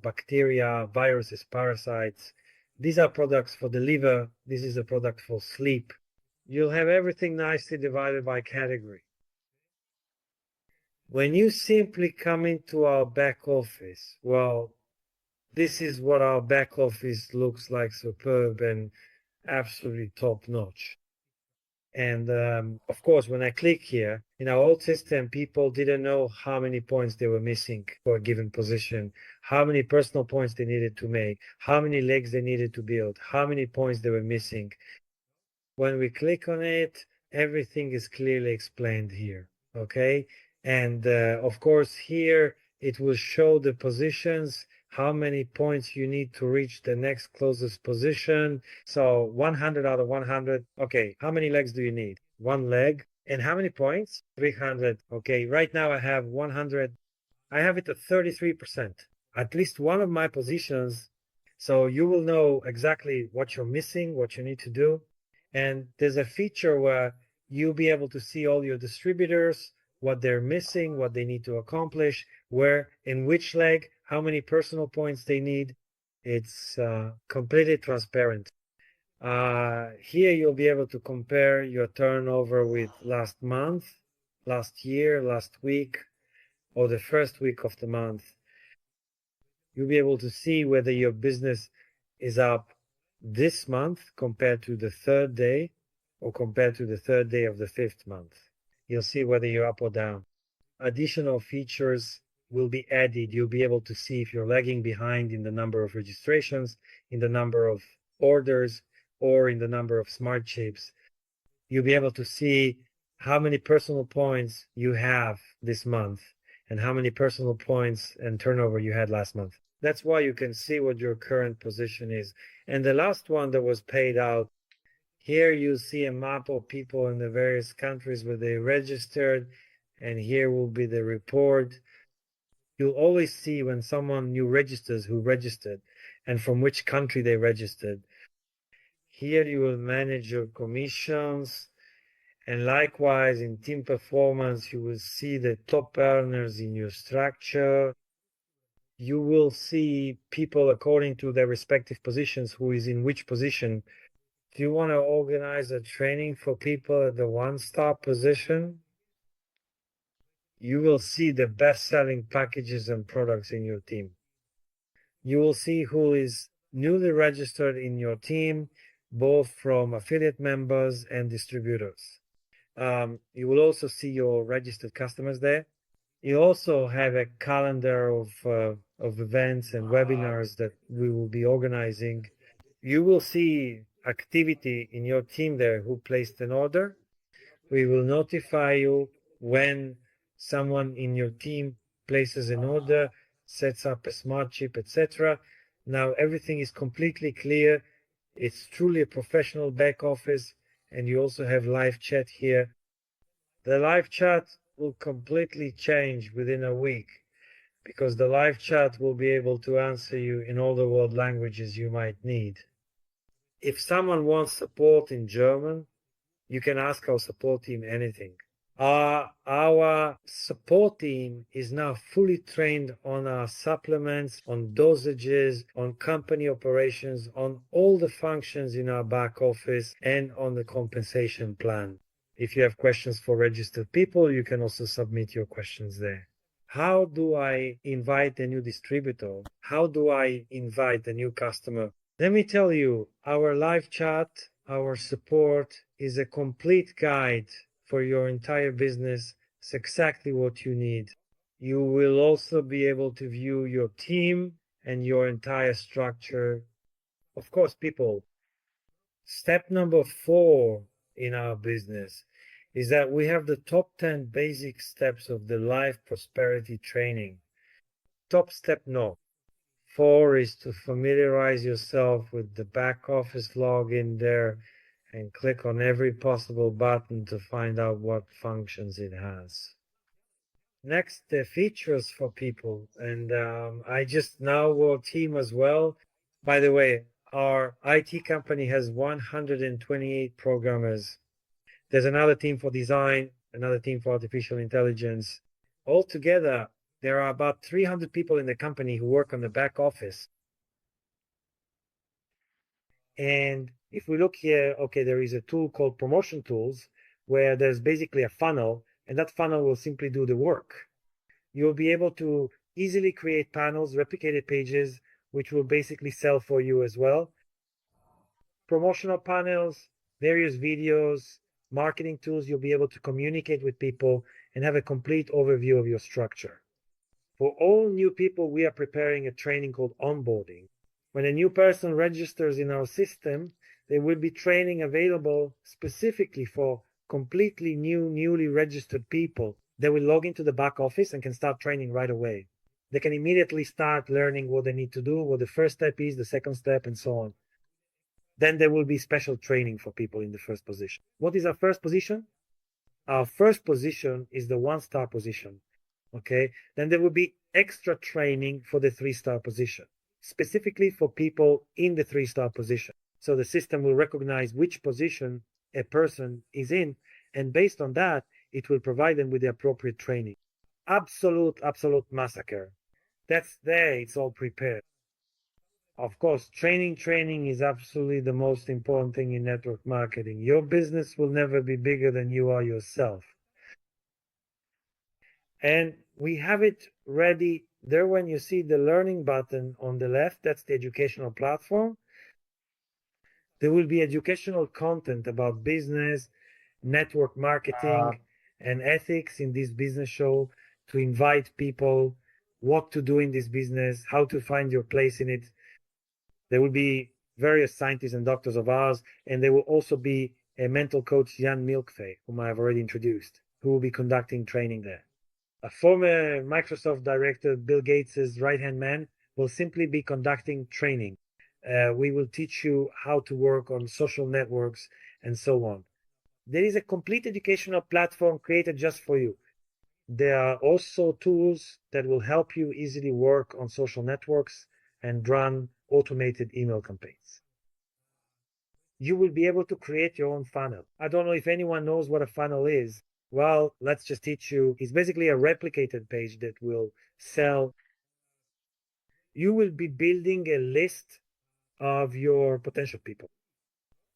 bacteria, viruses, parasites. These are products for the liver. This is a product for sleep. You'll have everything nicely divided by category. When you simply come into our back office, well, this is what our back office looks like, superb and absolutely top notch. And of course, when I click here, in our old system, people didn't know how many points they were missing for a given position, how many personal points they needed to make, how many legs they needed to build, how many points they were missing. When we click on it, everything is clearly explained here, okay? And of course, here it will show the positions, how many points you need to reach the next closest position. So 100 out of 100. Okay, how many legs do you need? One leg. And how many points? 300. Okay, right now I have 100. I have it at 33%. At least one of my positions. So you will know exactly what you're missing, what you need to do. And there's a feature where you'll be able to see all your distributors, what they're missing, what they need to accomplish, where, in which leg, how many personal points they need. It's completely transparent. Here you'll be able to compare your turnover with last month, last year, last week, or the first week of the month. You'll be able to see whether your business is up this month compared to the third day or compared to the third day of the fifth month. You'll see whether you're up or down. Additional features will be added. You'll be able to see if you're lagging behind in the number of registrations, in the number of orders, or in the number of smart chips. You'll be able to see how many personal points you have this month and how many personal points and turnover you had last month. That's why you can see what your current position is. And the last one that was paid out, here you see a map of people in the various countries where they registered, and here will be the report. You'll always see when someone new registers who registered and from which country they registered. Here you will manage your commissions, and likewise in team performance, you will see the top earners in your structure. You will see people according to their respective positions, who is in which position. Do you want to organize a training for people at the one-star position? You will see the best-selling packages and products in your team. You will see who is newly registered in your team, both from affiliate members and distributors. You will also see your registered customers there. You also have a calendar of events and webinars that we will be organizing. You will see activity in your team there who placed an order. We will notify you when someone in your team places an order, sets up a smart chip, etc. Now everything is completely clear. It's truly a professional back office, and you also have live chat here. The live chat will completely change within a week, because the live chat will be able to answer you in all the world languages you might need. If someone wants support in German, you can ask our support team anything. Our support team is now fully trained on our supplements, on dosages, on company operations, on all the functions in our back office, and on the compensation plan. If you have questions for registered people, you can also submit your questions there. How do I invite a new distributor? How do I invite a new customer? Let me tell you, our live chat, our support is a complete guide for your entire business. It's exactly what you need. You will also be able to view your team and your entire structure. Of course, people. Step number 4 in our business is that we have the top 10 basic steps of the Life Prosperity Training. Top step no. 4 is to familiarize yourself with the back office login there and click on every possible button to find out what functions it has. Next, the features for people. And I just now a team as well. By the way, our IT company has 128 programmers. There's another team for design, another team for artificial intelligence. Altogether, there are about 300 people in the company who work on the back office. And if we look here, okay, there is a tool called Promotion Tools, where there's basically a funnel, and that funnel will simply do the work. You'll be able to easily create panels, replicated pages, which will basically sell for you as well. Promotional panels, various videos, marketing tools, you'll be able to communicate with people and have a complete overview of your structure. For all new people, we are preparing a training called onboarding. When a new person registers in our system, there will be training available specifically for completely newly registered people. They will log into the back office and can start training right away. They can immediately start learning what they need to do, what the first step is, the second step, and so on. Then there will be special training for people in the first position. What is our first position? Our first position is the 1-star position. Okay, then there will be extra training for the 3-star position, specifically for people in the 3-star position. So the system will recognize which position a person is in, and based on that, it will provide them with the appropriate training. Absolute massacre. That's there, it's all prepared. Of course, training is absolutely the most important thing in network marketing. Your business will never be bigger than you are yourself. And we have it ready there. When you see the learning button on the left, that's the educational platform. There will be educational content about business, network marketing, and ethics in this business show to invite people, what to do in this business, how to find your place in it. There will be various scientists and doctors of ours, and there will also be a mental coach, Jan Milkvey, whom I have already introduced, who will be conducting training there. A former Microsoft director, Bill Gates' right-hand man, will simply be conducting training. We will teach you how to work on social networks and so on. There is a complete educational platform created just for you. There are also tools that will help you easily work on social networks and run automated email campaigns. You will be able to create your own funnel. I don't know if anyone knows what a funnel is. Well, let's just teach you. It's basically a replicated page that will sell. You will be building a list of your potential people.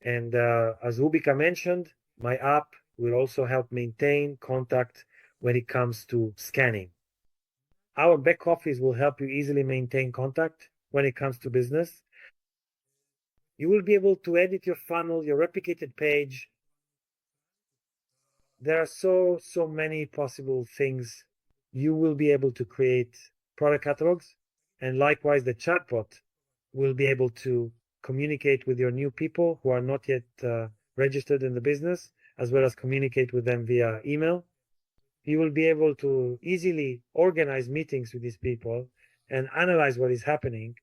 And as Ubika mentioned, my app will also help maintain contact when it comes to scanning. Our back office will help you easily maintain contact when it comes to business. You will be able to edit your funnel, your replicated page. There are so many possible things. You will be able to create product catalogs, and likewise the chatbot will be able to communicate with your new people who are not yet registered in the business, as well as communicate with them via email. You will be able to easily organize meetings with these people and analyze what is happening.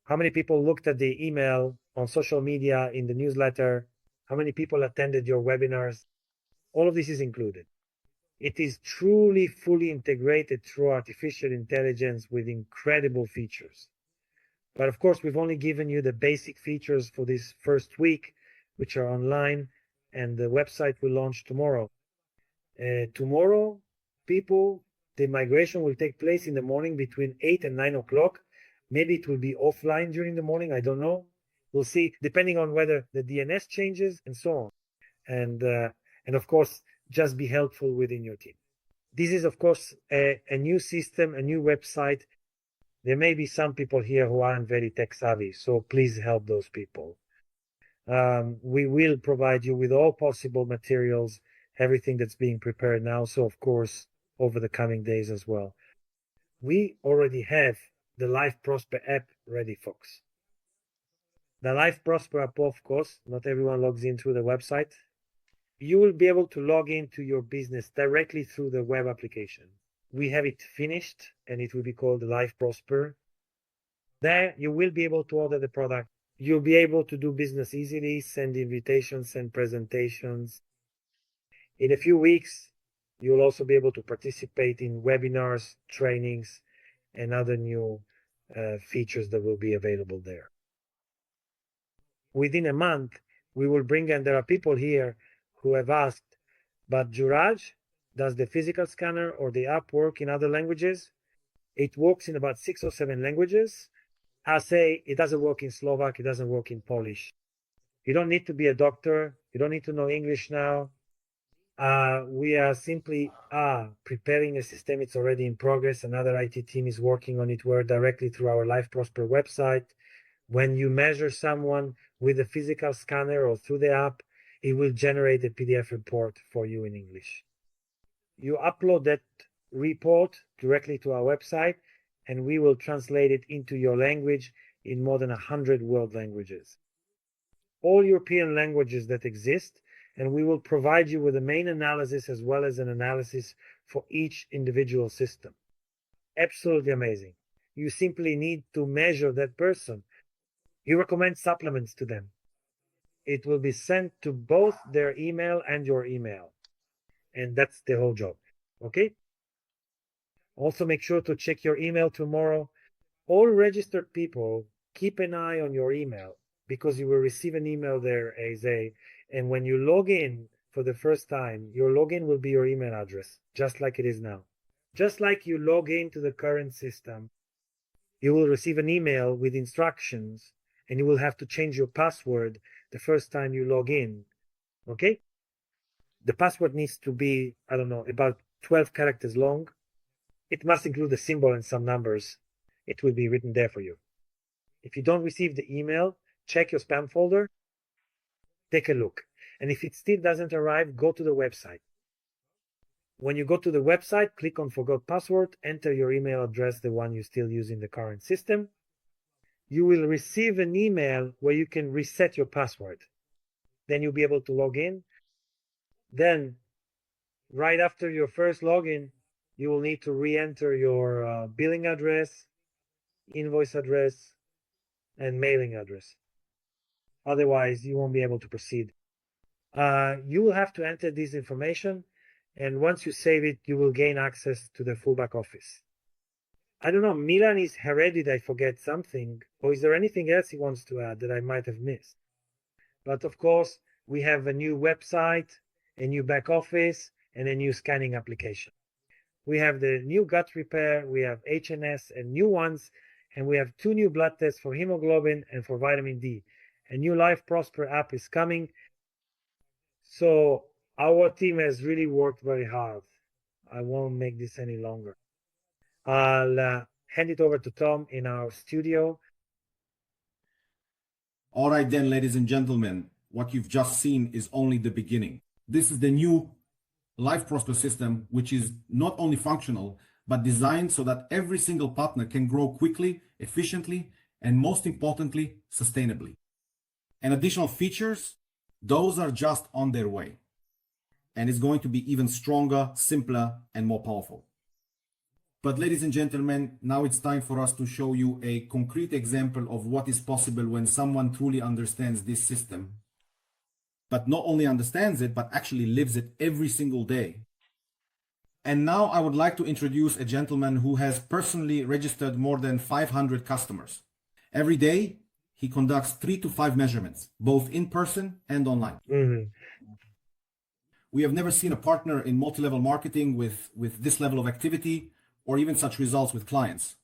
How many people looked at the email on social media, in the newsletter? How many people attended your webinars? All of this is included. It is truly fully integrated through artificial intelligence with incredible features. But of course, we've only given you the basic features for this first week, which are online, and the website will launch tomorrow. Tomorrow, the migration will take place in the morning between 8 and 9 o'clock. Maybe it will be offline during the morning. I don't know. We'll see, depending on whether the DNS changes and so on. And of course, just be helpful within your team. This is, of course, a new system, a new website. There may be some people here who aren't very tech savvy, so please help those people. We will provide you with all possible materials, everything that's being prepared now. So, of course, over the coming days as well. We already have the Life Prosper app ready, folks. The Life Prosper app, of course, not everyone logs in through the website. You will be able to log into your business directly through the web application. We have it finished and it will be called Life Prosper. There you will be able to order the product. You'll be able to do business easily, send invitations, send presentations. In a few weeks, you'll also be able to participate in webinars, trainings, and other new features that will be available there. Within a month, we will bring, and there are people here who have asked, but Juraj, does the physical scanner or the app work in other languages? It works in about 6 or 7 languages. I'll say it doesn't work in Slovak, it doesn't work in Polish. You don't need to be a doctor. You don't need to know English now. We are simply preparing a system. It's already in progress. Another IT team is working on it. We're directly through our Life Prosper website. When you measure someone with a physical scanner or through the app, it will generate a PDF report for you in English. You upload that report directly to our website, and we will translate it into your language in more than 100 world languages. All European languages that exist, and we will provide you with a main analysis as well as an analysis for each individual system. Absolutely amazing. You simply need to measure that person. You recommend supplements to them. It will be sent to both their email and your email. And that's the whole job. Okay? Also, make sure to check your email tomorrow. All registered people, keep an eye on your email because you will receive an email there, and when you log in for the first time, your login will be your email address, just like it is now. Just like you log into the current system, you will receive an email with instructions, and you will have to change your password the first time you log in. Okay? The password needs to be, I don't know, about 12 characters long. It must include a symbol and some numbers. It will be written there for you. If you don't receive the email, check your spam folder, take a look. And if it still doesn't arrive, go to the website. When you go to the website, click on Forgot Password, enter your email address, the one you still use in the current system. You will receive an email where you can reset your password. Then you'll be able to log in. Then, right after your first login, you will need to re-enter your billing address, invoice address, and mailing address. Otherwise, you won't be able to proceed. You will have to enter this information, and once you save it, you will gain access to the full back office. I don't know, Milan is here. Did I forget something? Or is there anything else he wants to add that I might have missed? But of course, we have a new website, a new back office, and a new scanning application. We have the new gut repair, we have HNS and new ones, and we have 2 new blood tests for hemoglobin and for vitamin D. A new Life Prosper app is coming. So our team has really worked very hard. I won't make this any longer. I'll hand it over to Tom in our studio. All right then, ladies and gentlemen, what you've just seen is only the beginning. This is the new Life Prosper system, which is not only functional, but designed so that every single partner can grow quickly, efficiently, and most importantly, sustainably. And additional features, those are just on their way. And it's going to be even stronger, simpler, and more powerful. But ladies and gentlemen, now it's time for us to show you a concrete example of what is possible when someone truly understands this system. But not only understands it, but actually lives it every single day. And now I would like to introduce a gentleman who has personally registered more than 500 customers. Every day, he conducts 3 to 5 measurements, both in person and online. We have never seen a partner in multi-level marketing with this level of activity or even such results with clients.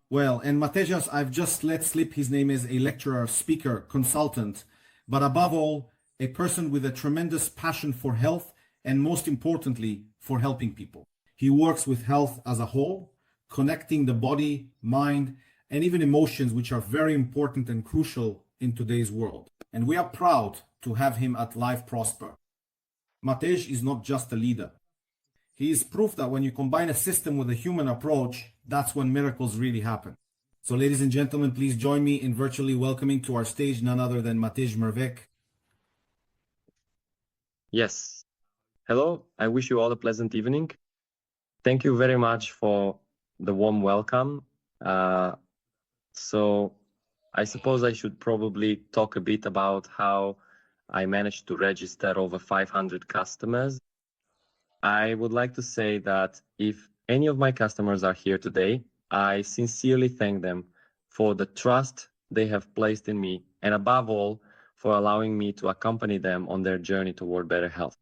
Well, and Matejas, I've just let slip his name is a lecturer, speaker, consultant, but above all, a person with a tremendous passion for health and most importantly, for helping people. He works with health as a whole, connecting the body, mind, and even emotions, which are very important and crucial in today's world. And we are proud to have him at Life Prosper. Matej is not just a leader. He is proof that when you combine a system with a human approach, that's when miracles really happen. So ladies and gentlemen, please join me in virtually welcoming to our stage none other than Matej Mervek. Yes. Hello, I wish you all a pleasant evening. Thank you very much for the warm welcome. So I suppose I should probably talk a bit about how I managed to register over 500 customers. I would like to say that if any of my customers are here today, I sincerely thank them for the trust they have placed in me, and above all, for allowing me to accompany them on their journey toward better health.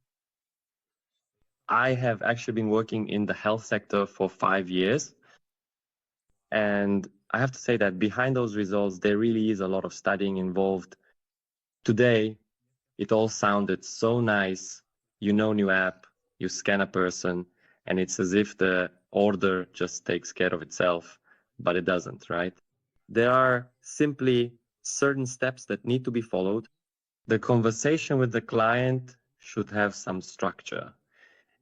I have actually been working in the health sector for 5 years, and I have to say that behind those results, there really is a lot of studying involved. Today, it all sounded so nice. You know, new app, you scan a person, and it's as if the order just takes care of itself, but it doesn't, right? There are simply certain steps that need to be followed. The conversation with the client should have some structure.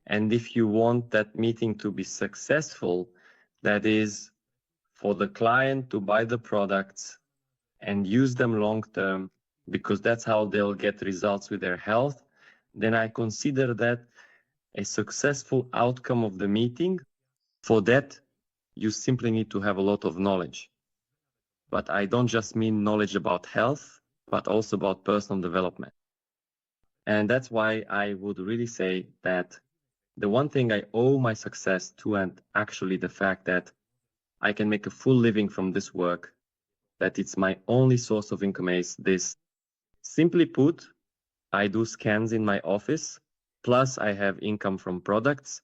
And if you want that meeting to be successful, that is for the client to buy the products and use them long term, because that's how they'll get results with their health, then I consider that a successful outcome of the meeting. For that, you simply need to have a lot of knowledge. But I don't just mean knowledge about health, but also about personal development. And that's why I would really say that the one thing I owe my success to, and actually the fact that I can make a full living from this work, that it's my only source of income, is this. Simply put, I do scans in my office, plus I have income from products,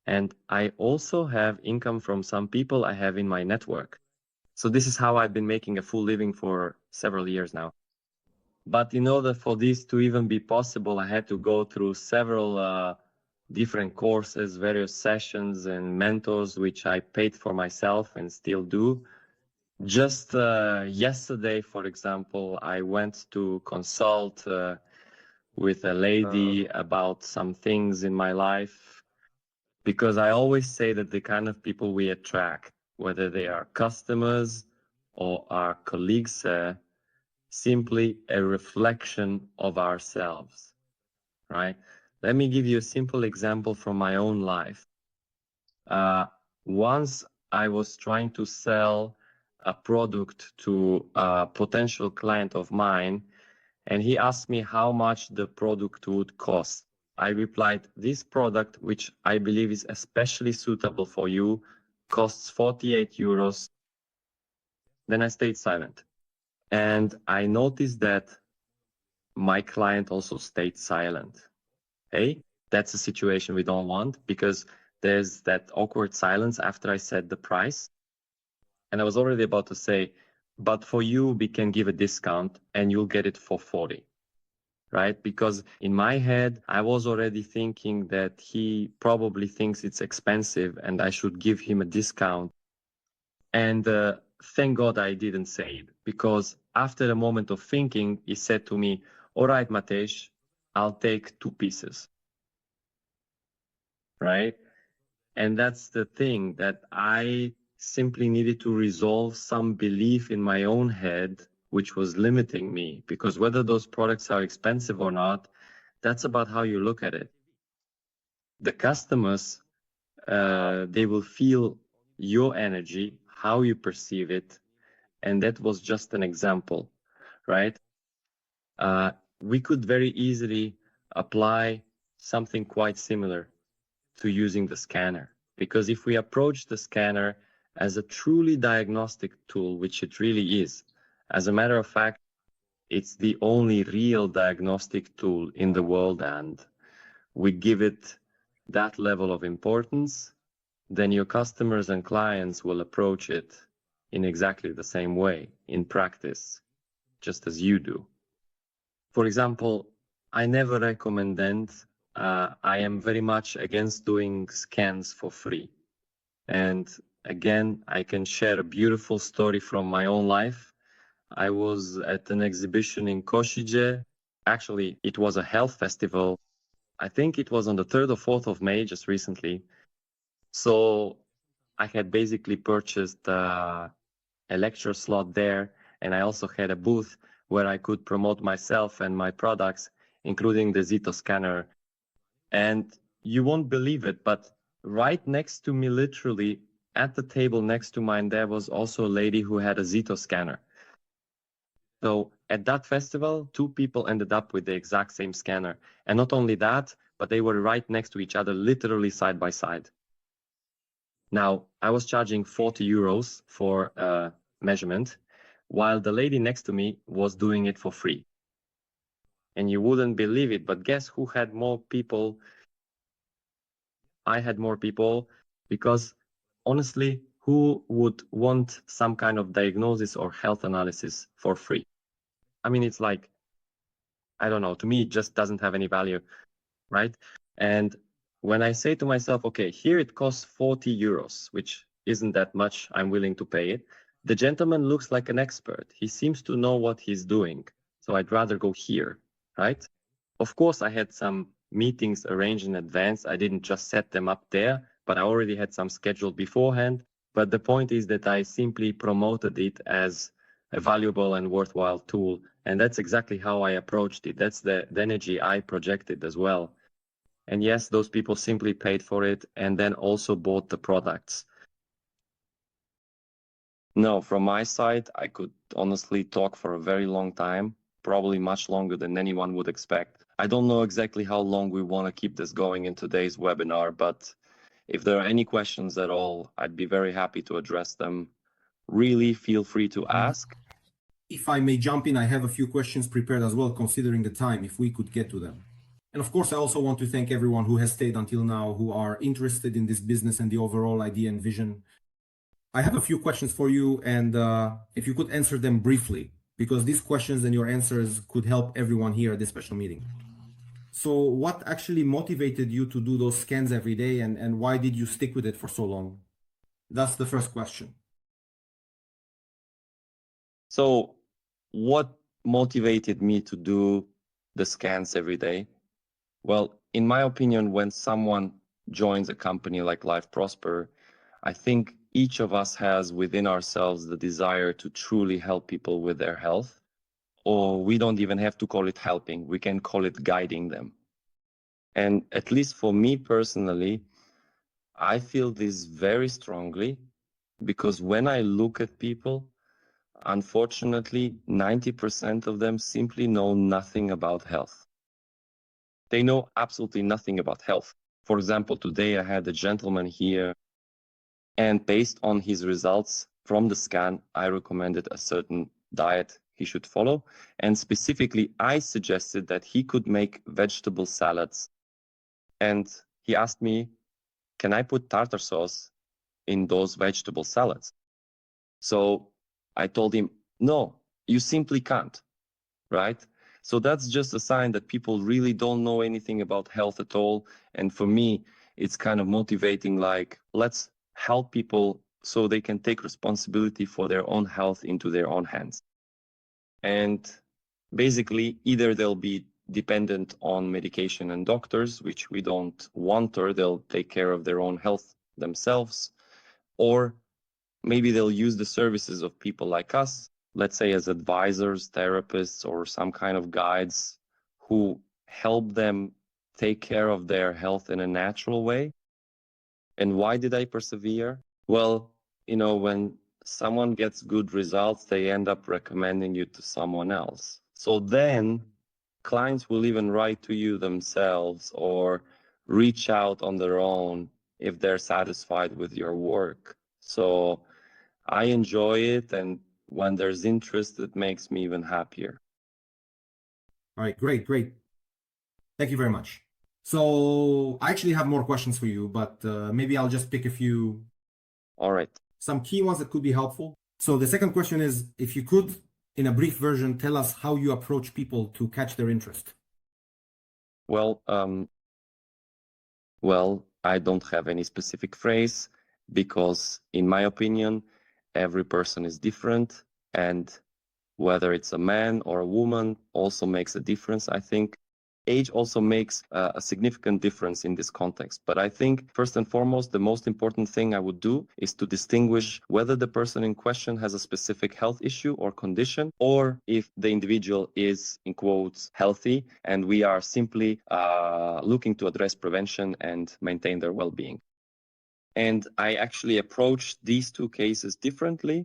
and I also have income from some people I have in my network. So this is how I've been making a full living for several years now. But in order for this to even be possible, I had to go through several different courses, various sessions and mentors, which I paid for myself and still do. Just yesterday, for example, I went to consult with a lady about some things in my life, because I always say that the kind of people we attract, whether they are customers or our colleagues, simply a reflection of ourselves, right? Let me give you a simple example from my own life. Once I was trying to sell a product to a potential client of mine, and he asked me how much the product would cost. I replied, this product, which I believe is especially suitable for you, costs 48 euros. Then I stayed silent. And I noticed that my client also stayed silent. Hey, that's a situation we don't want, because there's that awkward silence after I said the price. And I was already about to say, but for you, we can give a discount and you'll get it for 40, right? Because in my head, I was already thinking that he probably thinks it's expensive and I should give him a discount. And thank God I didn't say it, because after a moment of thinking, he said to me, all right, Matej, I'll take 2 pieces, right? And that's the thing, that I simply needed to resolve some belief in my own head, which was limiting me, because whether those products are expensive or not, that's about how you look at it. The customers, they will feel your energy, how you perceive it. And that was just an example, right? We could very easily apply something quite similar to using the scanner, because if we approach the scanner as a truly diagnostic tool, which it really is, as a matter of fact, it's the only real diagnostic tool in the world, and we give it that level of importance, then your customers and clients will approach it in exactly the same way in practice, just as you do. For example, I never recommend I am very much against doing scans for free. And again, I can share a beautiful story from my own life. I was at an exhibition in Košice. Actually, it was a health festival. I think it was on the 3rd or 4th of May, just recently. So I had basically purchased a lecture slot there, and I also had a booth where I could promote myself and my products, including the Zito scanner. And you won't believe it, but right next to me, literally at the table next to mine, there was also a lady who had a Zito scanner. So at that festival, 2 people ended up with the exact same scanner. And not only that, but they were right next to each other, literally side by side. Now, I was charging 40 euros for a measurement, while the lady next to me was doing it for free. And you wouldn't believe it, but guess who had more people? I had more people, because honestly, who would want some kind of diagnosis or health analysis for free? I mean, it's like, I don't know, to me, it just doesn't have any value, right? And when I say to myself, okay, here it costs 40 euros, which isn't that much, I'm willing to pay it. The gentleman looks like an expert. He seems to know what he's doing. So I'd rather go here, right? Of course, I had some meetings arranged in advance. I didn't just set them up there, but I already had some scheduled beforehand. But the point is that I simply promoted it as a valuable and worthwhile tool. And that's exactly how I approached it. That's the energy I projected as well. And yes, those people simply paid for it and then also bought the products. No, from my side, I could honestly talk for a very long time, probably much longer than anyone would expect. I don't know exactly how long we want to keep this going in today's webinar, but if there are any questions at all, I'd be very happy to address them. Really feel free to ask. If I may jump in, I have a few questions prepared as well, considering the time, if we could get to them. And of course, I also want to thank everyone who has stayed until now, who are interested in this business and the overall idea and vision. I have a few questions for you, and if you could answer them briefly, because these questions and your answers could help everyone here at this special meeting. So what actually motivated you to do those scans every day, and why did you stick with it for so long? That's the first question. So what motivated me to do the scans every day? Well, in my opinion, when someone joins a company like Life Prosper, I think each of us has within ourselves the desire to truly help people with their health. Or we don't even have to call it helping, we can call it guiding them. And at least for me personally, I feel this very strongly, because when I look at people, unfortunately, 90% of them simply know nothing about health. They know absolutely nothing about health. For example, today I had a gentleman here, and based on his results from the scan, I recommended a certain diet he should follow. And specifically, I suggested that he could make vegetable salads. And he asked me, can I put tartar sauce in those vegetable salads? So I told him, no, you simply can't, right? So that's just a sign that people really don't know anything about health at all. And for me, it's kind of motivating, like, let's help people so they can take responsibility for their own health into their own hands. And basically, either they'll be dependent on medication and doctors, which we don't want, or they'll take care of their own health themselves, or maybe they'll use the services of people like us, let's say as advisors, therapists, or some kind of guides who help them take care of their health in a natural way. And why did I persevere? Well, when someone gets good results, they end up recommending you to someone else. So then clients will even write to you themselves or reach out on their own if they're satisfied with your work. So I enjoy it, and when there's interest, it makes me even happier. All right, great. Thank you very much. So I actually have more questions for you, but maybe I'll just pick a few, All right. some key ones that could be helpful. So the second question is, if you could, in a brief version, tell us how you approach people to catch their interest. Well, I don't have any specific phrase because, in my opinion, every person is different, and whether it's a man or a woman also makes a difference. I think age also makes a significant difference in this context. But I think first and foremost, the most important thing I would do is to distinguish whether the person in question has a specific health issue or condition, or if the individual is, in quotes, healthy, and we are simply looking to address prevention and maintain their well-being. And I actually approach these two cases differently.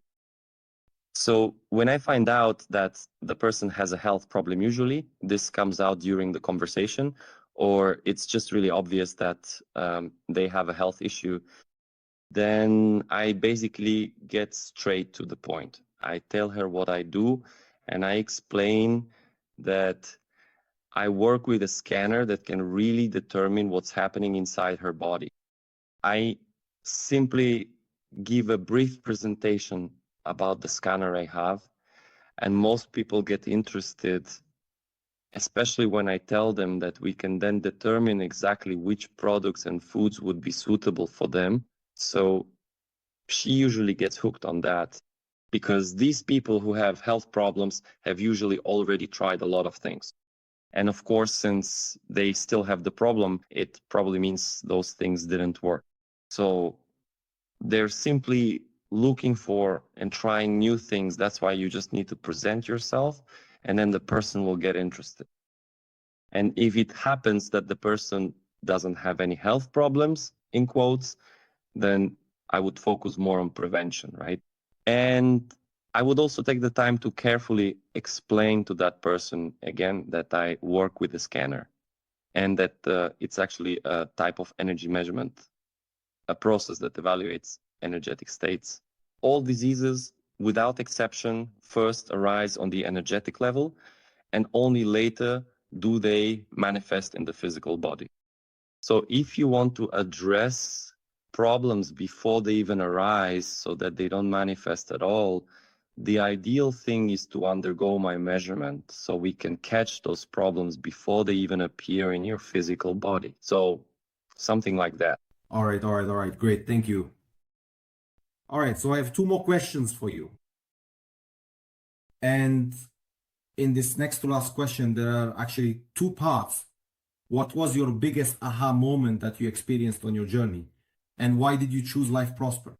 So when I find out that the person has a health problem, usually this comes out during the conversation, or it's just really obvious that they have a health issue, then I basically get straight to the point. I tell her what I do, and I explain that I work with a scanner that can really determine what's happening inside her body. I simply give a brief presentation about the scanner I have, and most people get interested, especially when I tell them that we can then determine exactly which products and foods would be suitable for them. So she usually gets hooked on that, because these people who have health problems have usually already tried a lot of things. And of course, since they still have the problem, it probably means those things didn't work. So they're simply looking for and trying new things. That's why you just need to present yourself, and then the person will get interested. And if it happens that the person doesn't have any health problems, in quotes, then I would focus more on prevention, right? And I would also take the time to carefully explain to that person, again, that I work with a scanner, and that it's actually a type of energy measurement, a process that evaluates energetic states. All diseases, without exception, first arise on the energetic level, and only later do they manifest in the physical body. So if you want to address problems before they even arise so that they don't manifest at all, the ideal thing is to undergo my measurement so we can catch those problems before they even appear in your physical body. So something like that. All right. Great. Thank you. All right. So I have two more questions for you. And in this next to last question, there are actually two parts. What was your biggest aha moment that you experienced on your journey? And why did you choose Life Prosper?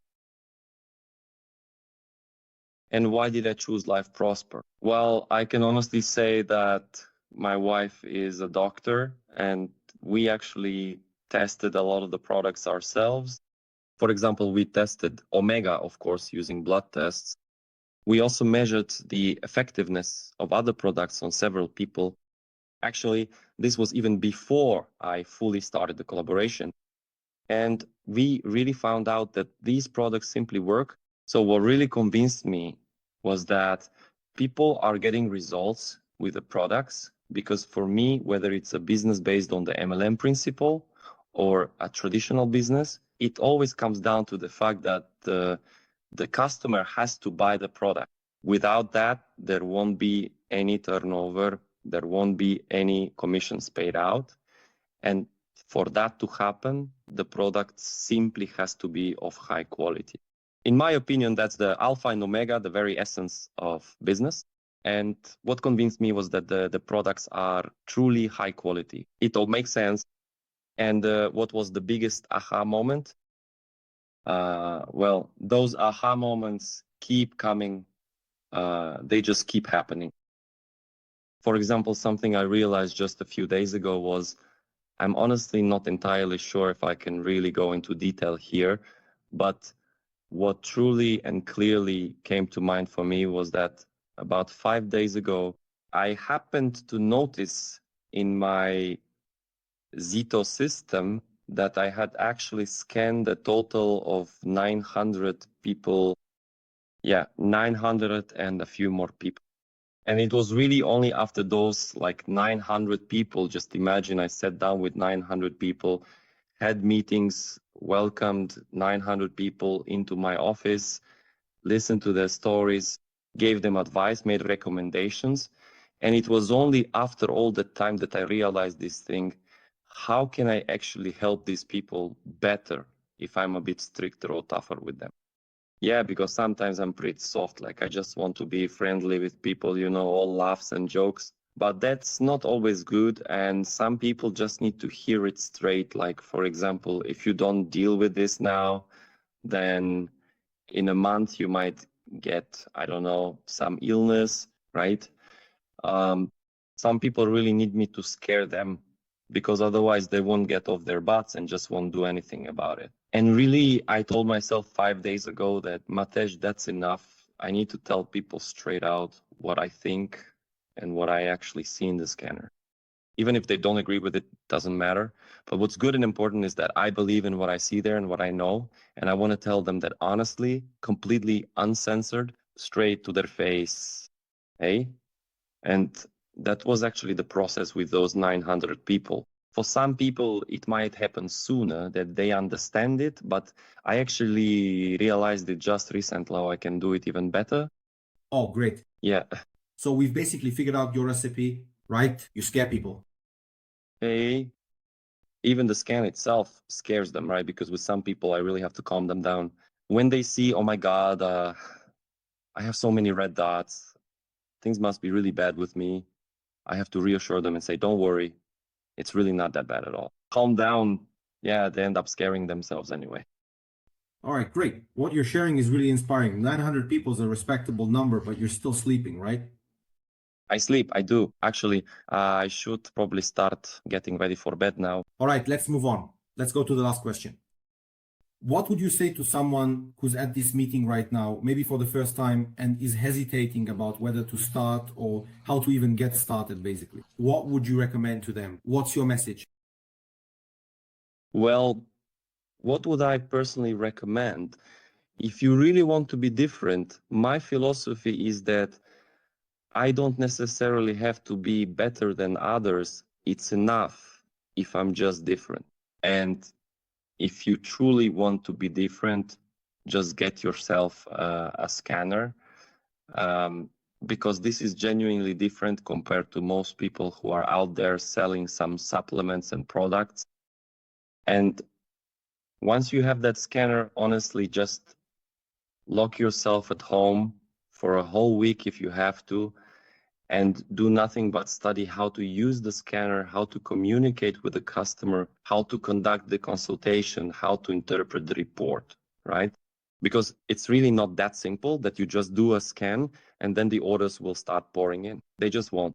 And why did I choose Life Prosper? Well, I can honestly say that my wife is a doctor, and we actually tested a lot of the products ourselves. For example, we tested Omega, of course, using blood tests. We also measured the effectiveness of other products on several people. Actually, this was even before I fully started the collaboration. And we really found out that these products simply work. So what really convinced me was that people are getting results with the products, because for me, whether it's a business based on the MLM principle or a traditional business, it always comes down to the fact that the customer has to buy the product. Without that, there won't be any turnover, there won't be any commissions paid out. And for that to happen, the product simply has to be of high quality. In my opinion, that's the alpha and omega, the very essence of business. And what convinced me was that the products are truly high quality. It all makes sense. And what was the biggest aha moment? Well, those aha moments keep coming. They just keep happening. For example, something I realized just a few days ago was, I'm honestly not entirely sure if I can really go into detail here, but what truly and clearly came to mind for me was that about 5 days ago, I happened to notice in my Zito system that I had actually scanned a total of 900 people. Yeah, 900 and a few more people. And it was really only after those like 900 people, just imagine I sat down with 900 people, had meetings, welcomed 900 people into my office, listened to their stories, gave them advice, made recommendations. And it was only after all that time that I realized this thing, how can I actually help these people better if I'm a bit stricter or tougher with them? Yeah, because sometimes I'm pretty soft, like I just want to be friendly with people, you know, all laughs and jokes. But that's not always good, and some people just need to hear it straight. Like, for example, if you don't deal with this now, then in a month you might get, I don't know, some illness, right? Some people really need me to scare them, because otherwise they won't get off their butts and just won't do anything about it. And really, I told myself 5 days ago that, Matej, that's enough. I need to tell people straight out what I think and what I actually see in the scanner. Even if they don't agree with it, doesn't matter. But what's good and important is that I believe in what I see there and what I know. And I want to tell them that honestly, completely uncensored, straight to their face. Hey? And that was actually the process with those 900 people. For some people, it might happen sooner that they understand it, but I actually realized it just recently how I can do it even better. Oh, great. Yeah. So we've basically figured out your recipe, right? You scare people. Hey, even the scan itself scares them, right? Because with some people, I really have to calm them down. When they see, oh my God, I have so many red dots, things must be really bad with me, I have to reassure them and say, don't worry, it's really not that bad at all. Calm down. Yeah, they end up scaring themselves anyway. All right, great. What you're sharing is really inspiring. 900 people is a respectable number, but you're still sleeping, right? I sleep, I do. Actually, I should probably start getting ready for bed now. All right, let's move on. Let's go to the last question. What would you say to someone who's at this meeting right now, maybe for the first time, and is hesitating about whether to start or how to even get started, basically? What would you recommend to them? What's your message? Well, what would I personally recommend? If you really want to be different, my philosophy is that I don't necessarily have to be better than others. It's enough if I'm just different. And if you truly want to be different, just get yourself a scanner, because this is genuinely different compared to most people who are out there selling some supplements and products. And once you have that scanner, honestly, just lock yourself at home for a whole week if you have to, and do nothing but study how to use the scanner, how to communicate with the customer, how to conduct the consultation, how to interpret the report, right? Because it's really not that simple that you just do a scan and then the orders will start pouring in. They just won't.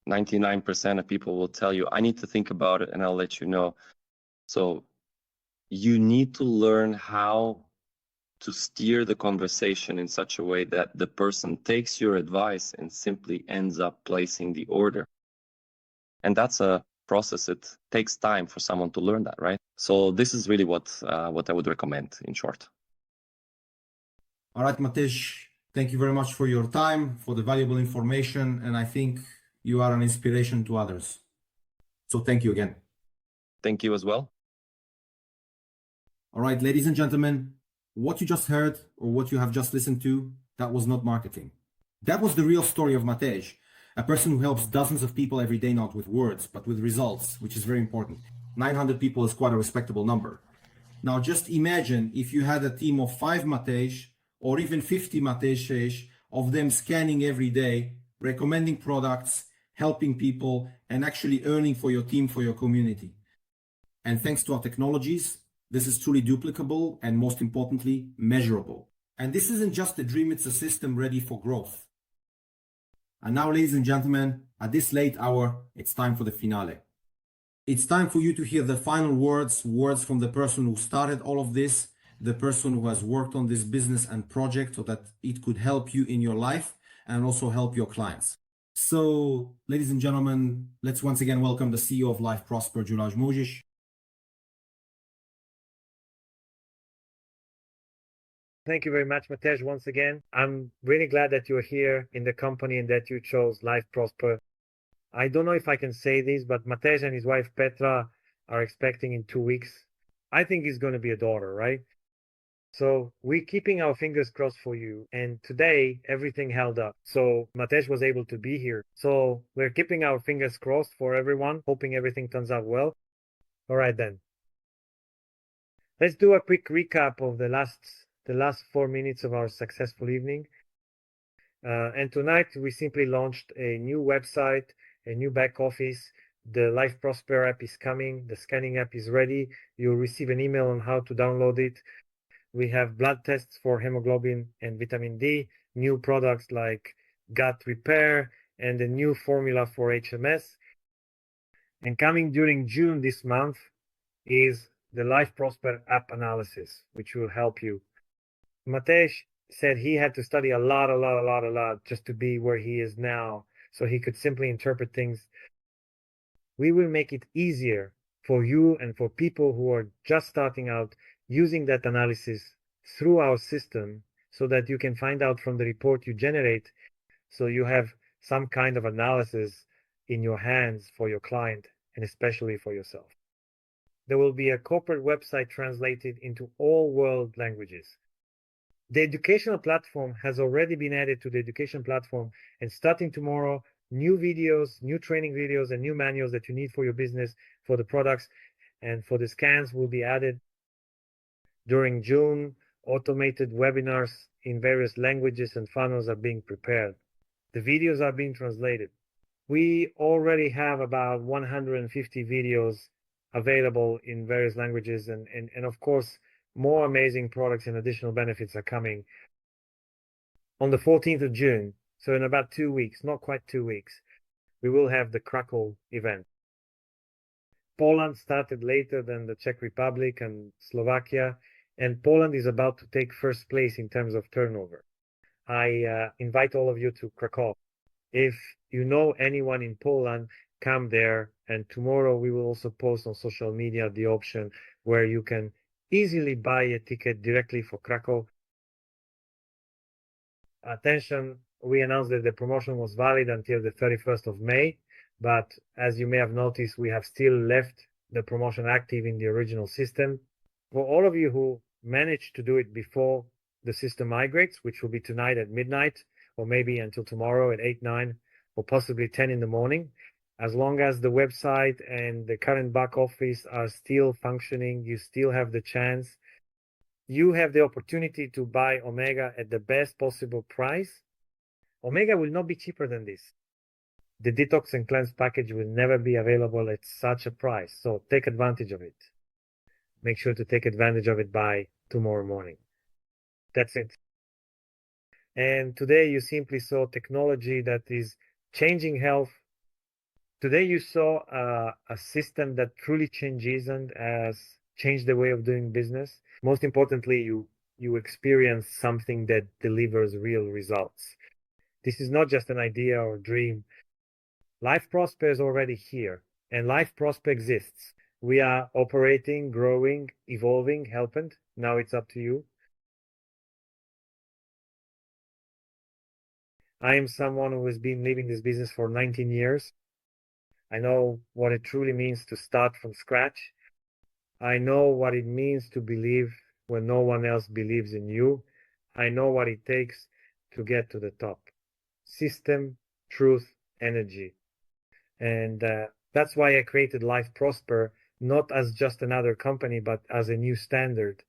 99% of people will tell you, I need to think about it and I'll let you know. So you need to learn how to steer the conversation in such a way that the person takes your advice and simply ends up placing the order. And that's a process. It takes time for someone to learn that, right? So this is really what I would recommend in short. All right, Matej, thank you very much for your time, for the valuable information, and I think you are an inspiration to others. So thank you again. Thank you as well. All right, ladies and gentlemen, what you just heard or what you have just listened to, that was not marketing. That was the real story of Matej, a person who helps dozens of people every day, not with words, but with results, which is very important. 900 people is quite a respectable number. Now just imagine if you had a team of 5 Matej or even 50 Matej of them scanning every day, recommending products, helping people, and actually earning for your team, for your community. And thanks to our technologies, this is truly duplicable and, most importantly, measurable. And this isn't just a dream, it's a system ready for growth. And now, ladies and gentlemen, at this late hour, it's time for the finale. It's time for you to hear the final words from the person who started all of this, the person who has worked on this business and project so that it could help you in your life and also help your clients. So, ladies and gentlemen, let's once again welcome the CEO of Life Prosper, Juraj Mojis. Thank you very much, Matej, once again. I'm really glad that you're here in the company and that you chose Life Prosper. I don't know if I can say this, but Matej and his wife Petra are expecting in 2 weeks. I think it's going to be a daughter, right? So we're keeping our fingers crossed for you. And today, everything held up. So Matej was able to be here. So we're keeping our fingers crossed for everyone, hoping everything turns out well. All right, then. Let's do a quick recap of the last 4 minutes of our successful evening. And tonight, we simply launched a new website, a new back office. The Life Prosper app is coming. The scanning app is ready. You'll receive an email on how to download it. We have blood tests for hemoglobin and vitamin D, new products like gut repair, and a new formula for HMS. And coming during June this month is the Life Prosper app analysis, which will help you. Matej said he had to study a lot just to be where he is now, so he could simply interpret things. We will make it easier for you and for people who are just starting out using that analysis through our system so that you can find out from the report you generate, so you have some kind of analysis in your hands for your client and especially for yourself. There will be a corporate website translated into all world languages. The educational platform has already been added to the education platform, and starting tomorrow, new videos, new training videos, and new manuals that you need for your business, for the products, and for the scans will be added. During June, automated webinars in various languages and funnels are being prepared. The videos are being translated. We already have about 150 videos available in various languages, and of course, more amazing products and additional benefits are coming. On the 14th of June, so in about 2 weeks, not quite 2 weeks, we will have the Krakow event. Poland started later than the Czech Republic and Slovakia, and Poland is about to take first place in terms of turnover. I invite all of you to Krakow. If you know anyone in Poland, come there, and tomorrow we will also post on social media the option where you can easily buy a ticket directly for Krakow. Attention, we announced that the promotion was valid until the 31st of May, but as you may have noticed, we have still left the promotion active in the original system. For all of you who managed to do it before the system migrates, which will be tonight at midnight, or maybe until tomorrow at 8, 9, or possibly 10 in the morning, as long as the website and the current back office are still functioning, you still have the chance. You have the opportunity to buy Omega at the best possible price. Omega will not be cheaper than this. The Detox and Cleanse package will never be available at such a price, so take advantage of it. Make sure to take advantage of it by tomorrow morning. That's it. And today you simply saw technology that is changing health. Today you saw a system that truly changes and has changed the way of doing business. Most importantly, you experience something that delivers real results. This is not just an idea or dream. Life Prosper is already here, and Life Prosper exists. We are operating, growing, evolving, helping. Now it's up to you. I am someone who has been living this business for 19 years. I know what it truly means to start from scratch. I know what it means to believe when no one else believes in you. I know what it takes to get to the top. System, truth, energy. And that's why I created Life Prosper, not as just another company, but as a new standard.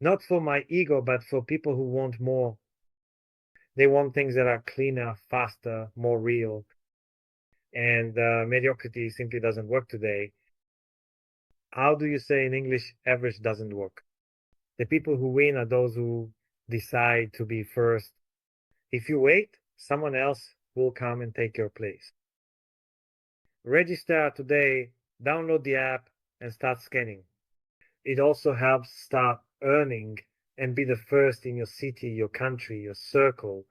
Not for my ego, but for people who want more. They want things that are cleaner, faster, more real. And mediocrity simply doesn't work today. How do you say in English, average doesn't work? The people who win are those who decide to be first. If you wait, someone else will come and take your place. Register today, download the app, and start scanning. It also helps start earning and be the first in your city, your country, your circle.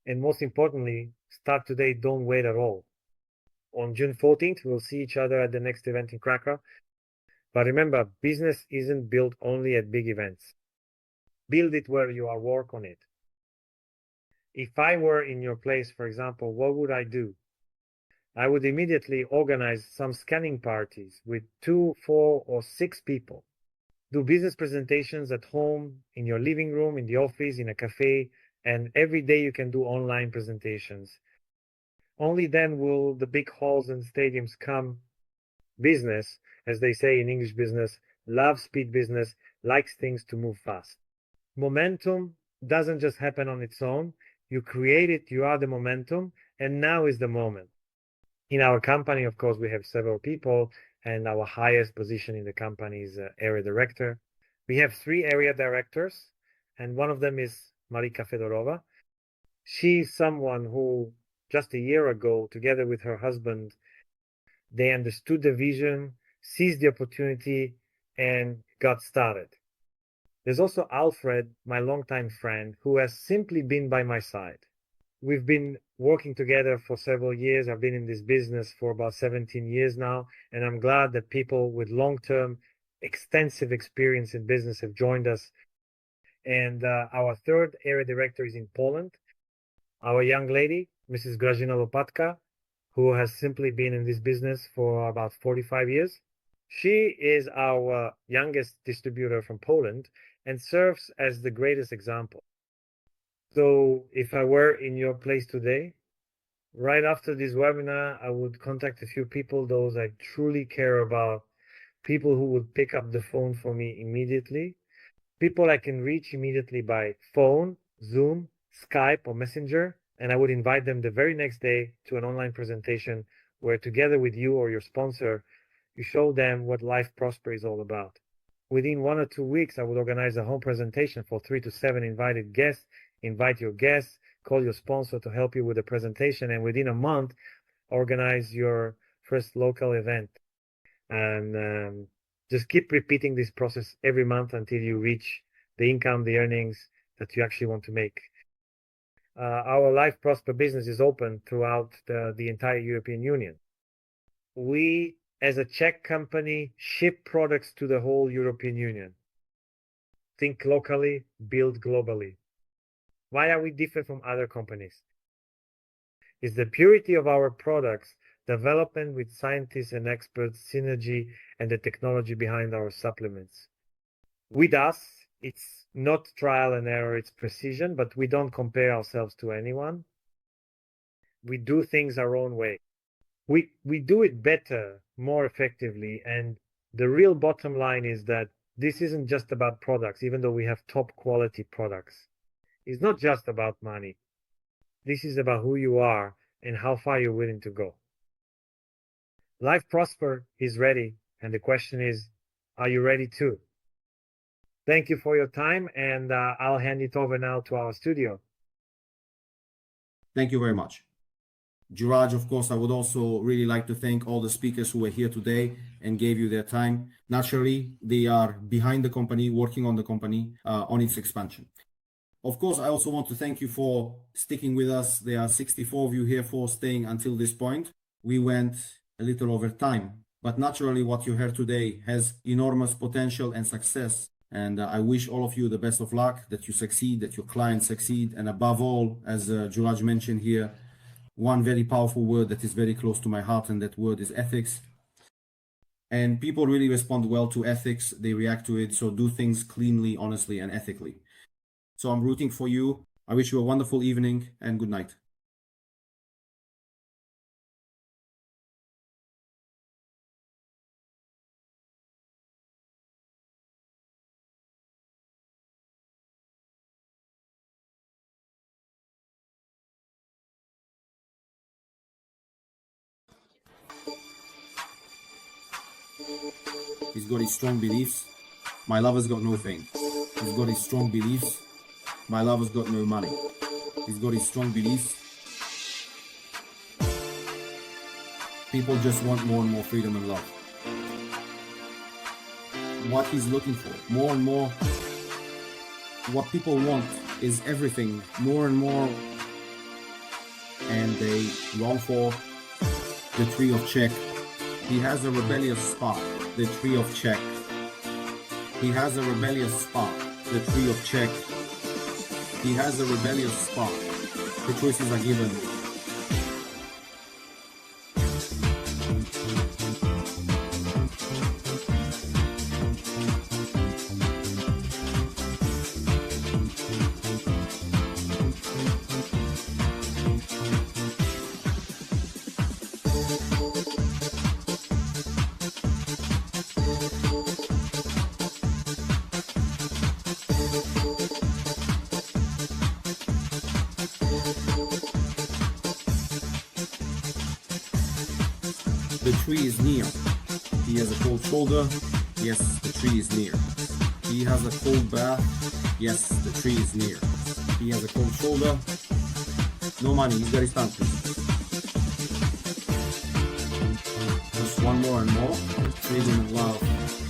And most importantly, start today, don't wait at all. On June 14th, we'll see each other at the next event in Krakow. But remember, business isn't built only at big events. build it where you are, work on it. If I were in your place, for example, what would I do? I would immediately organize some scanning parties with 2, 4, or 6 people. Do business presentations at home, in your living room, in the office, in a cafe, and every day you can do online presentations. Only then will the big halls and stadiums come. Business, as they say in English business, loves speed business, likes things to move fast. Momentum doesn't just happen on its own. You create it, you are the momentum, and now is the moment. In our company, of course, we have several people, and our highest position in the company is area director. We have 3 area directors, and one of them is Marika Fedorova. She's someone who just a year ago, together with her husband, they understood the vision, seized the opportunity, and got started. There's also Alfred, my longtime friend, who has simply been by my side. We've been working together for several years. I've been in this business for about 17 years now, and I'm glad that people with long-term, extensive experience in business have joined us. And our 3rd area director is in Poland. Our young lady, Mrs. Grażyna Lopatka, who has simply been in this business for about 45 years. She is our youngest distributor from Poland and serves as the greatest example. So if I were in your place today, right after this webinar, I would contact a few people, those I truly care about, people who would pick up the phone for me immediately, people I can reach immediately by phone, Zoom, Skype, or Messenger, and I would invite them the very next day to an online presentation where together with you or your sponsor, you show them what Life Prosper is all about. Within 1 or 2 weeks, I would organize a home presentation for 3 to 7 invited guests, invite your guests, call your sponsor to help you with the presentation, and within a month, organize your first local event. And just keep repeating this process every month until you reach the income, the earnings that you actually want to make. Our Life Prosper business is open throughout the entire European Union. We, as a Czech company, ship products to the whole European Union. Think locally, build globally. Why are we different from other companies? It's the purity of our products, development with scientists and experts, synergy, and the technology behind our supplements. With us, it's not trial and error, it's precision, but we don't compare ourselves to anyone. We do things our own way. We do it better, more effectively, and the real bottom line is that this isn't just about products, even though we have top quality products. It's not just about money. This is about who you are and how far you're willing to go. Life Prosper is ready, and the question is, are you ready too? Thank you for your time, and I'll hand it over now to our studio. Thank you very much. Juraj, of course, I would also really like to thank all the speakers who were here today and gave you their time. Naturally, they are behind the company, working on the company, on its expansion. Of course, I also want to thank you for sticking with us. There are 64 of you here for staying until this point. We went a little over time, but naturally what you heard today has enormous potential and success. And I wish all of you the best of luck, that you succeed, that your clients succeed. And above all, as Juraj mentioned here, one very powerful word that is very close to my heart, and that word is ethics. And people really respond well to ethics. They react to it. So do things cleanly, honestly, and ethically. So I'm rooting for you. I wish you a wonderful evening and good night. He's got his strong beliefs. My lover's got no fame. He's got his strong beliefs. My lover's got no money. He's got his strong beliefs. People just want more and more freedom and love. What he's looking for, more and more, what people want is everything, more and more, and they long for the tree of Czech. He has a rebellious spark, the tree of Czech. He has a rebellious spark. the tree of check. He has a rebellious spark. The choices are given. The tree is near. He has a cold shoulder. Yes, the tree is near. He has a cold bath. Yes, the tree is near. He has a cold shoulder. No money, he's got his country. Just one more and more. Freedom and love.